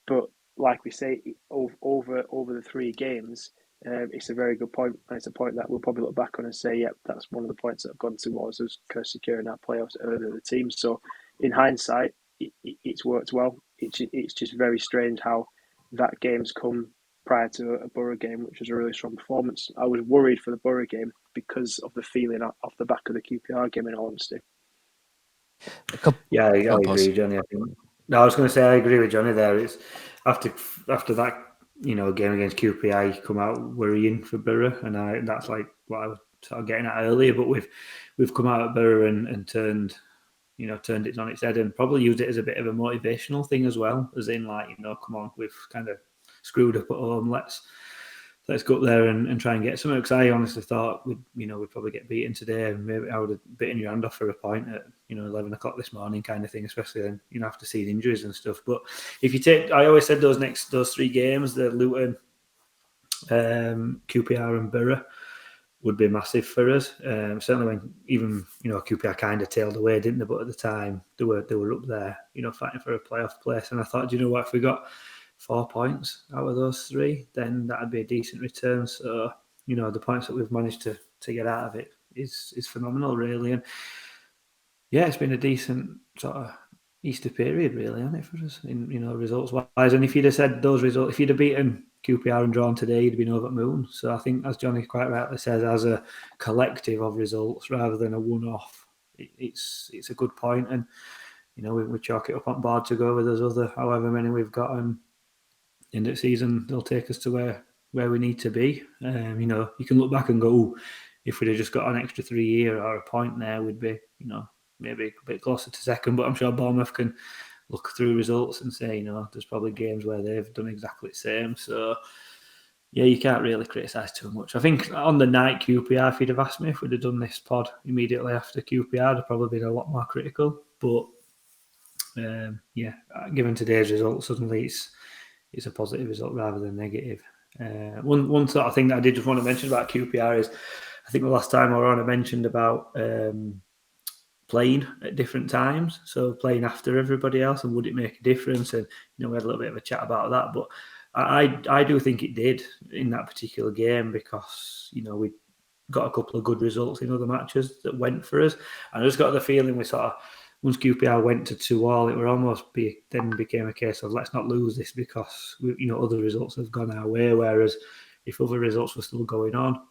but like we say, over the 3 games. It's a very good point, and it's a point that we'll probably look back on and say, yep, that's one of the points that have gone towards us kind of securing our playoffs earlier in the team. So in hindsight, it's worked well. It's just very strange how that game's come prior to a Borough game, which was a really strong performance. I was worried for the Borough game because of the feeling off the back of the QPR game, in all honesty. Yeah, I agree, Johnny. I was going to say I agree with Johnny there. It's after that, game against QPR, you come out worrying for Borough, and that's like what I was sort of getting at earlier. But we've come out at Borough and turned it on its head, and probably used it as a bit of a motivational thing as well, as in come on, we've kind of screwed up at home. Let's go up there and try and get something. Because I honestly thought we'd probably get beaten today, and maybe I would have bitten your hand off for a point at 11 o'clock this morning, kind of thing. Especially then after seeing injuries and stuff. But if you take, I always said those 3 games, the Luton, QPR, and Borough, would be massive for us. Certainly when even QPR kind of tailed away, didn't they? But at the time they were up there, fighting for a playoff place. And I thought, do you know what? If we got 4 points out of those 3, then that'd be a decent return. So, the points that we've managed to get out of it is phenomenal, really. And yeah, it's been a decent sort of Easter period, really, hasn't it, for us, in results wise. And if you'd have said those results, if you'd have beaten QPR and drawn today, you'd have been over the moon. So I think, as Johnny quite rightly says, as a collective of results rather than a one-off, it's a good point. And we chalk it up on board to go with those other however many we've got, and end of the season they'll take us to where we need to be. You can look back and go, ooh, if we'd have just got an extra 3 year or a point there, we'd be, maybe a bit closer to second. But I'm sure Bournemouth can look through results and say, there's probably games where they've done exactly the same. So, yeah, you can't really criticise too much. I think on the night QPR, if you'd have asked me if we'd have done this pod immediately after QPR, I'd probably been a lot more critical. But, given today's result, suddenly it's a positive result rather than negative. One sort of thing that I did just want to mention about QPR is, I think the last time I was on, I mentioned about playing at different times, so playing after everybody else, and would it make a difference? And we had a little bit of a chat about that, but I do think it did in that particular game, because we got a couple of good results in other matches that went for us, and I just got the feeling we sort of, once QPR went to 2-2, it would almost then became a case of let's not lose this because other results have gone our way. Whereas if other results were still going on,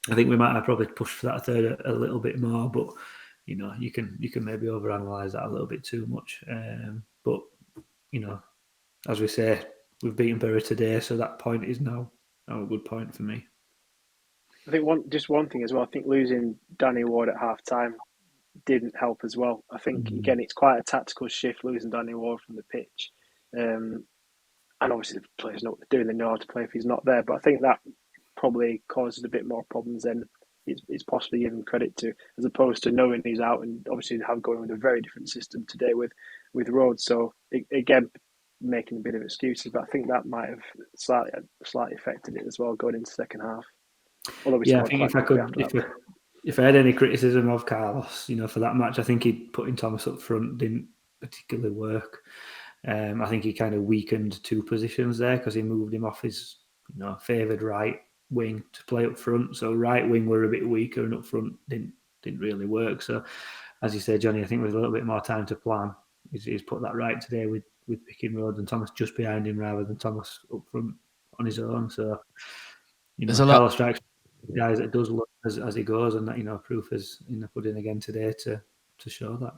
I think we might have probably pushed for that third a little bit more. But you can maybe overanalyze that a little bit too much. But as we say, we've beaten Bury today, so that point is now a good point for me. I think one thing as well. I think losing Danny Ward at half time didn't help as well. I think again it's quite a tactical shift losing Danny Ward from the pitch, and obviously the players know what they're doing. They know how to play if he's not there. But I think that probably causes a bit more problems than it's possibly given credit to, as opposed to knowing he's out and obviously going with a very different system today with Rhodes. So again, making a bit of excuses, but I think that might have slightly affected it as well going into the second half. Although I think if I had any criticism of Carlos, for that match, I think putting Thomas up front didn't particularly work. I think he kind of weakened two positions there because he moved him off his favoured right wing to play up front. So right wing were a bit weaker, and up front didn't really work. So as you say, Johnny, I think with a little bit more time to plan, he's put that right today with picking Rhodes and Thomas just behind him rather than Thomas up front on his own. So Carlos strikes guys that does look as he goes, and that proof is in the pudding again today to show that.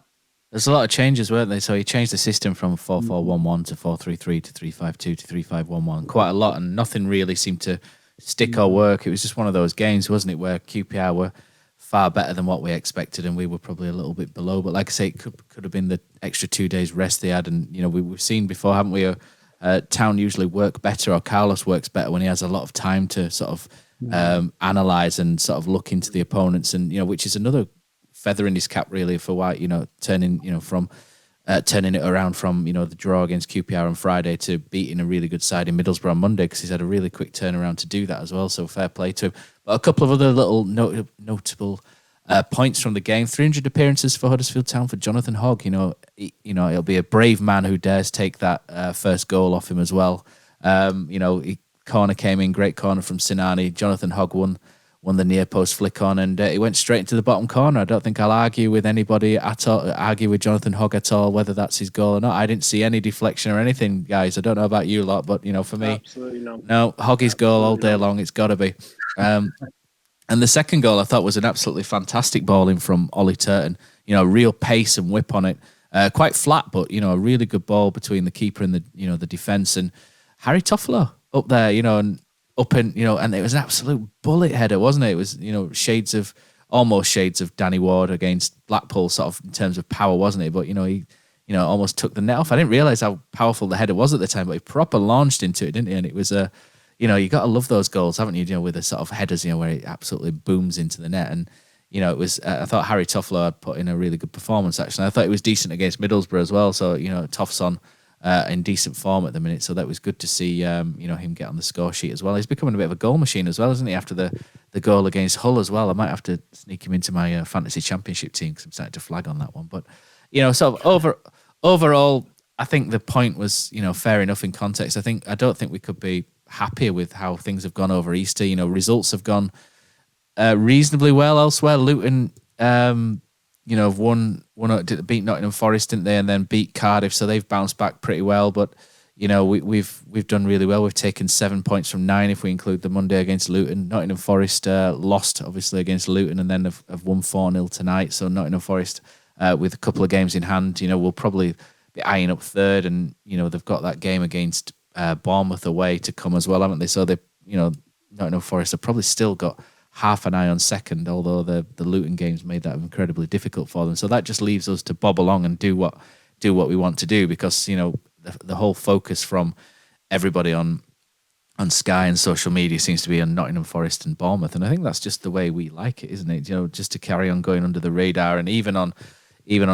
There's a lot of changes, weren't there? So he changed the system from 4-4-1-1 to 4-3-3 to 3-5-2 to 3-5-1-1 quite a lot, and nothing really seemed to stick or work. It was just one of those games, wasn't it, where QPR were far better than what we expected, and we were probably a little bit below. But like I say, it could have been the extra 2 days rest they had, and we've seen before, haven't we? Town usually work better, or Carlos works better when he has a lot of time to sort of analyse and sort of look into the opponents, and which is another feather in his cap really for White, turning it around from the draw against QPR on Friday to beating a really good side in Middlesbrough on Monday, because he's had a really quick turnaround to do that as well. So fair play to him. But a couple of other little notable points from the game: 300 appearances for Huddersfield Town for Jonathan Hogg. He'll be a brave man who dares take that first goal off him as well. Corner came in, great corner from Sinani. Jonathan Hogg won the near post flick on, and he went straight into the bottom corner. I don't think I'll argue with anybody at all, argue with Jonathan Hogg at all, whether that's his goal or not. I didn't see any deflection or anything, guys. I don't know about you lot, but for me, absolutely not. No, Hoggy's goal all day long. It's got to be. And the second goal I thought was an absolutely fantastic ball in from Ollie Turton. Real pace and whip on it. Quite flat, but a really good ball between the keeper and the defence. And Harry Toffolo up there, and up in, and it was an absolute bullet header, wasn't it? It was, almost shades of Danny Ward against Blackpool, sort of in terms of power, wasn't it? But he, almost took the net off. I didn't realise how powerful the header was at the time, but he proper launched into it, didn't he? And it was you got to love those goals, haven't you? With the sort of headers, where it absolutely booms into the net. And it was. I thought Harry Toffolo had put in a really good performance. Actually, I thought it was decent against Middlesbrough as well. So Toff's on in decent form at the minute, so that was good to see him get on the score sheet as well. He's becoming a bit of a goal machine as well, isn't he, after the goal against Hull as well. I might have to sneak him into my fantasy championship team, because I'm starting to flag on that one. But sort of overall, I think the point was fair enough in context. I don't think we could be happier with how things have gone over Easter. Results have gone reasonably well elsewhere. Luton have beat Nottingham Forest, didn't they, and then beat Cardiff, so they've bounced back pretty well. But we've done really well. We've taken 7 points from 9 if we include the Monday against Luton. Nottingham Forest lost obviously against Luton, and then have won 4-0 tonight. So Nottingham Forest with a couple of games in hand. We'll probably be eyeing up third, and they've got that game against Bournemouth away to come as well, haven't they? So they, Nottingham Forest have probably still got half an eye on second, although the Luton games made that incredibly difficult for them. So that just leaves us to bob along and do what we want to do, because the whole focus from everybody on Sky and social media seems to be on Nottingham Forest and Bournemouth, and I think that's just the way we like it, isn't it? Just to carry on going under the radar. And even on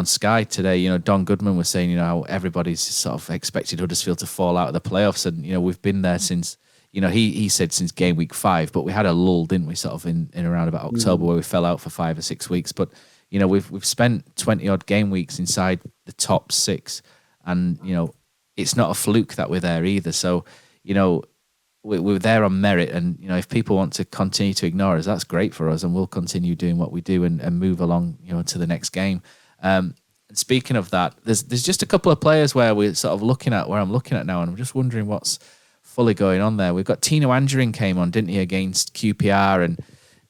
Sky today, Don Goodman was saying, how everybody's sort of expected Huddersfield to fall out of the playoffs, and we've been there since. He said since game week 5, but we had a lull, didn't we? Sort of in around about October, where we fell out for 5 or 6 weeks. But we've spent 20 odd game weeks inside the top 6, and it's not a fluke that we're there either. So we're there on merit, and if people want to continue to ignore us, that's great for us, and we'll continue doing what we do and move along to the next game. Speaking of that, there's just a couple of players where I'm looking at now, and I'm just wondering what's fully going on there. We've got Tino Anjorin came on, didn't he, against QPR, and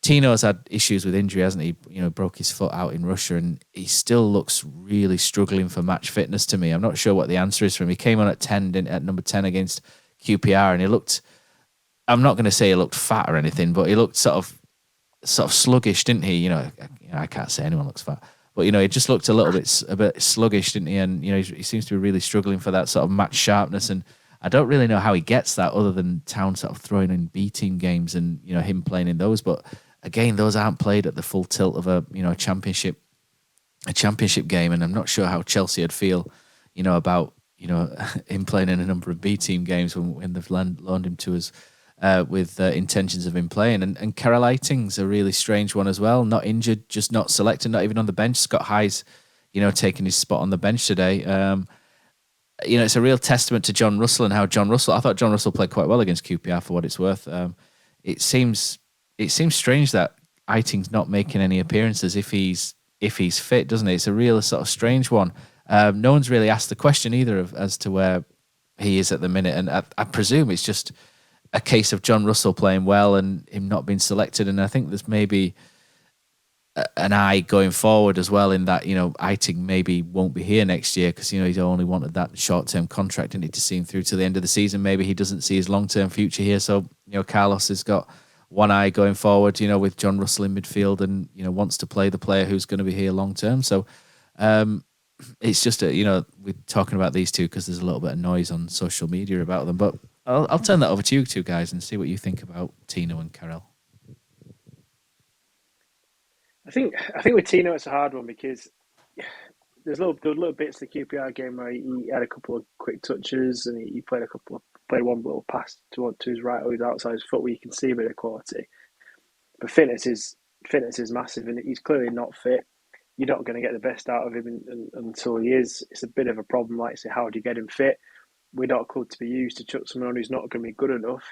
Tino's had issues with injury, hasn't he? Broke his foot out in Russia, and he still looks really struggling for match fitness to me. I'm not sure what the answer is for him. He came on at number 10 against QPR, and he looked, I'm not going to say he looked fat or anything, but he looked sort of sluggish, didn't he? I can't say anyone looks fat, but he just looked a bit sluggish, didn't he? And he seems to be really struggling for that sort of match sharpness, and I don't really know how he gets that, other than Town sort of throwing in B team games and him playing in those. But again, those aren't played at the full tilt of a championship game, and I'm not sure how Chelsea would feel about him playing in a number of B team games when they've loaned him to us with intentions of him playing. And Carol Eiting's a really strange one as well. Not injured, just not selected, not even on the bench. Scott Hyes, taking his spot on the bench today. It's a real testament to John Russell and how I thought John Russell played quite well against QPR for what it's worth. It seems strange that Eiting's not making any appearances if he's fit, doesn't it? It's a real sort of strange one. No one's really asked the question either as to where he is at the minute, and I presume it's just a case of John Russell playing well and him not being selected. And I think there's maybe an eye going forward as well, in that Eiting maybe won't be here next year, because he's only wanted that short-term contract, and to see him through to the end of the season. Maybe he doesn't see his long-term future here, so Carlos has got one eye going forward, with John Russell in midfield, and wants to play the player who's going to be here long-term. So it's just we're talking about these two because there's a little bit of noise on social media about them, but I'll turn that over to you two guys and see what you think about Tino and Carol. I think with Tino it's a hard one, because there were little bits of the QPR game where he had a couple of quick touches, and he played one little pass to his right or his outside his foot where you can see a bit of quality. But fitness is massive, and he's clearly not fit. You're not going to get the best out of him until he is. It's a bit of a problem. Like I say, how do you get him fit? We're not a club to be used to chuck someone on who's not going to be good enough.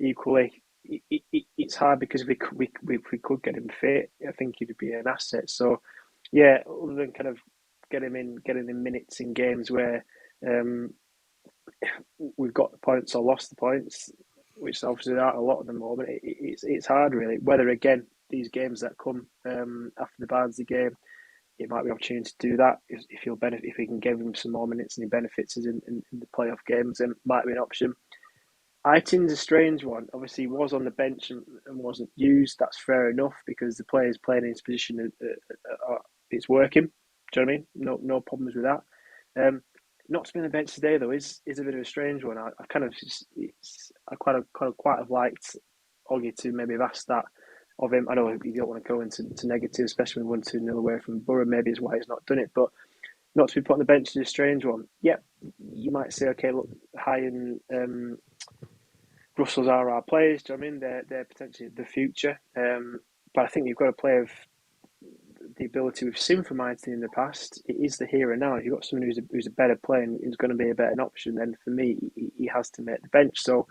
Equally, it's hard, because if we could get him fit, I think he'd be an asset. So, yeah, other than kind of getting him minutes in games where we've got the points or lost the points, which obviously aren't a lot at the moment, it's hard really. Whether, again, these games that come after the Barnsley game, it might be an opportunity to do that. If we can give him some more minutes and he benefits us in the playoff games, then it might be an option. Eiting's a strange one. Obviously, he was on the bench and wasn't used. That's fair enough, because the players playing in his position, it's working. Do you know what I mean? No problems with that. Not to be on the bench today, though, is a bit of a strange one. I quite have liked Oggy to maybe have asked that of him. I know you don't want to go into negative, especially when 1-2-0 away from Borough. Maybe is why he's not done it, but not to be put on the bench is a strange one. Yeah, you might say, okay, look, High and Russell's are our players. Do you know what I mean? They're potentially the future. But I think you've got a player of the ability we've seen from Eiting in the past. It is the here and now. If you've got someone who's a better player and who's going to be a better option, then for me, he has to make the bench. So,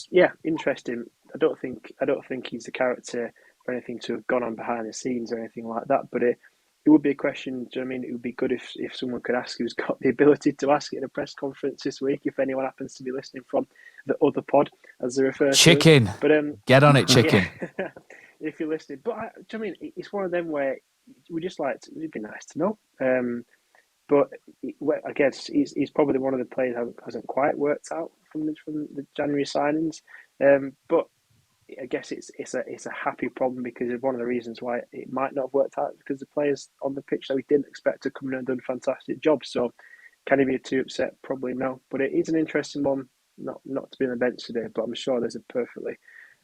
yeah, interesting. I don't think he's the character for anything to have gone on behind the scenes or anything like that. But it would be a question. Do you know what I mean? It would be good if someone could ask, who's got the ability to ask it in a press conference this week, if anyone happens to be listening from the other pod, as they refer to Chicken. But get on it, Chicken. Yeah, if you're listening. But do you know what I mean? It's one of them where it'd be nice to know. But I guess he's probably one of the players that hasn't quite worked out from the January signings. But I guess it's a happy problem, because one of the reasons why it might not have worked out is because the players on the pitch that we didn't expect to come in and done a fantastic job. So can he be too upset? Probably no. But it is an interesting one, not to be on the bench today, but I'm sure there's a perfectly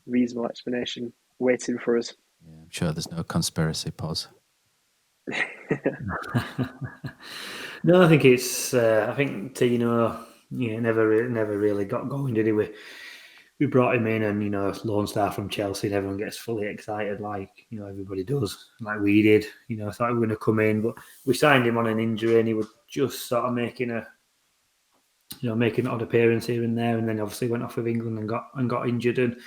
reasonable explanation waiting for us. Yeah, I'm sure there's no conspiracy, Poz. No, I think it's. I think Tino, never really got going, did he? We brought him in, and lone star from Chelsea, and everyone gets fully excited, like everybody does, like we did. I thought we were going to come in, but we signed him on an injury, and he was just sort of making an odd appearance here and there, and then obviously went off with England and got injured. And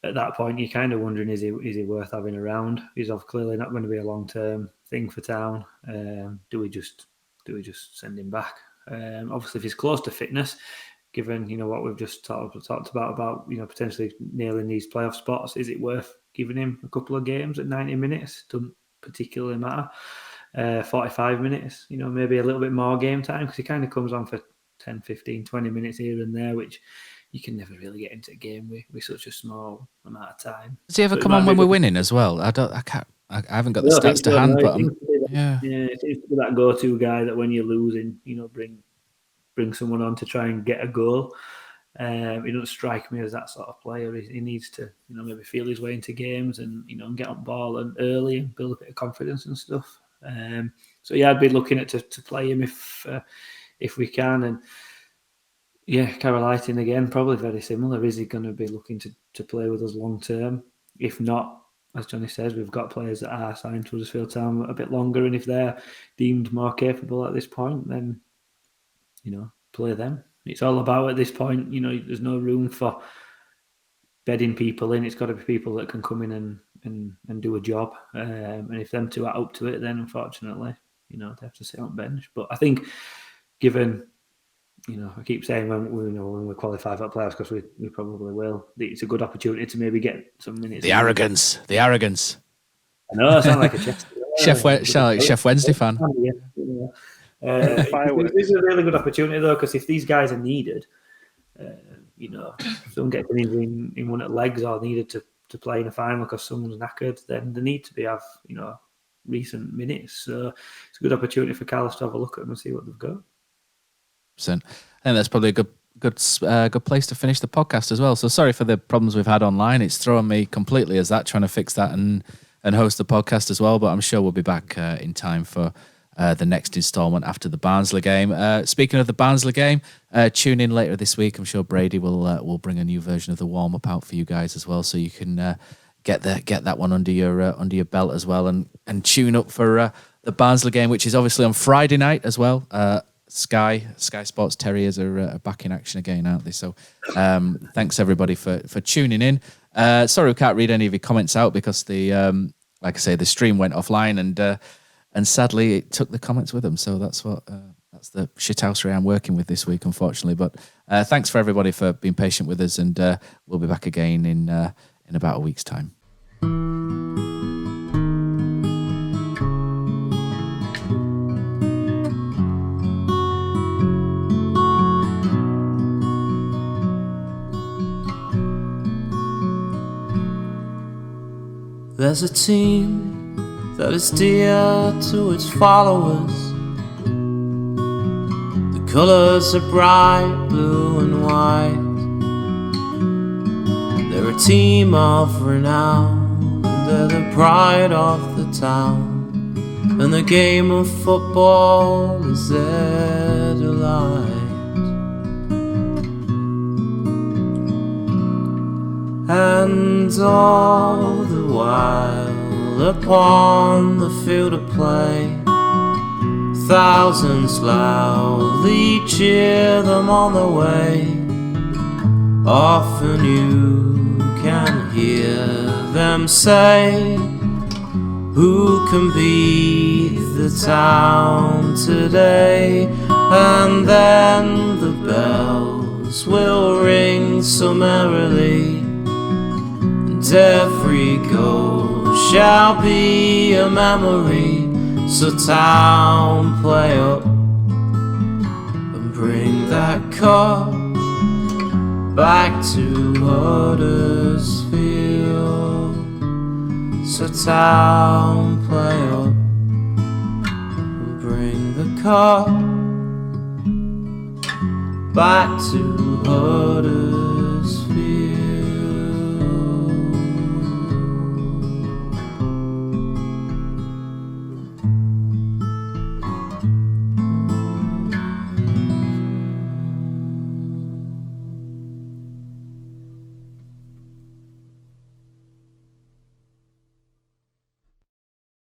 at that point, you're kind of wondering, is he worth having around? He's clearly not going to be a long-term thing for Town. Do we just send him back? Obviously, if he's close to fitness, given what we've just talked about potentially nailing these playoff spots, is it worth giving him a couple of games at 90 minutes? Doesn't particularly matter. 45 minutes, maybe a little bit more game time, because he kind of comes on for 10, 15, 20 minutes here and there, which you can never really get into a game with such a small amount of time. Does he ever come on when we're winning as well? I haven't got the stats to hand, but it's that go-to guy that when you're losing, bring someone on to try and get a goal. He doesn't strike me as that sort of player. He needs to, maybe feel his way into games and and get on ball and early and build a bit of confidence and stuff. So yeah, I'd be looking at to play him if we can. And yeah, Carolighton again, probably very similar. Is he going to be looking to play with us long term? If not, as Jonny says, we've got players that are signed to Huddersfield Town a bit longer, and if they're deemed more capable at this point, then play them. It's all about, at this point, there's no room for bedding people in. It's got to be people that can come in and do a job. And if them two are up to it, then unfortunately, they have to sit on bench. But I think, given, I keep saying when we qualify for playoffs, because we probably will, it's a good opportunity to maybe get some minutes. The arrogance. I know, I sound like a Chef Wednesday fan. Yeah. This is a really good opportunity, though, because if these guys are needed, if someone gets an injury in one of the legs or needed to play in a final because someone's knackered, then they need to have recent minutes. So it's a good opportunity for Carlos to have a look at them and see what they've got. I think that's probably a good place to finish the podcast as well. So sorry for the problems we've had online. It's thrown me completely as that, trying to fix that and host the podcast as well. But I'm sure we'll be back in time for the next instalment after the Barnsley game. Speaking of the Barnsley game, tune in later this week. I'm sure Brady will bring a new version of the warm up out for you guys as well, so you can get that one under your belt as well, and tune up for the Barnsley game, which is obviously on Friday night as well. Sky Sports Terriers are back in action again, aren't they? So thanks everybody for tuning in. Sorry we can't read any of your comments out because the like I say, the stream went offline and sadly it took the comments with them. So that's the shithousery I'm working with this week, unfortunately. But thanks for everybody for being patient with us, and we'll be back again in about a week's time. There's a team that is dear to its followers. The colours are bright blue and white. They're a team of renown, and they're the pride of the town, and the game of football is their delight. And all the while upon the field of play, thousands loudly cheer them on the way. Often you can hear them say, who can beat the town today? And then the bells will ring so merrily, and every goal shall be a memory. So town, play up and bring that cup back to Huddersfield. So town, play up and bring the cup back to Huddersfield.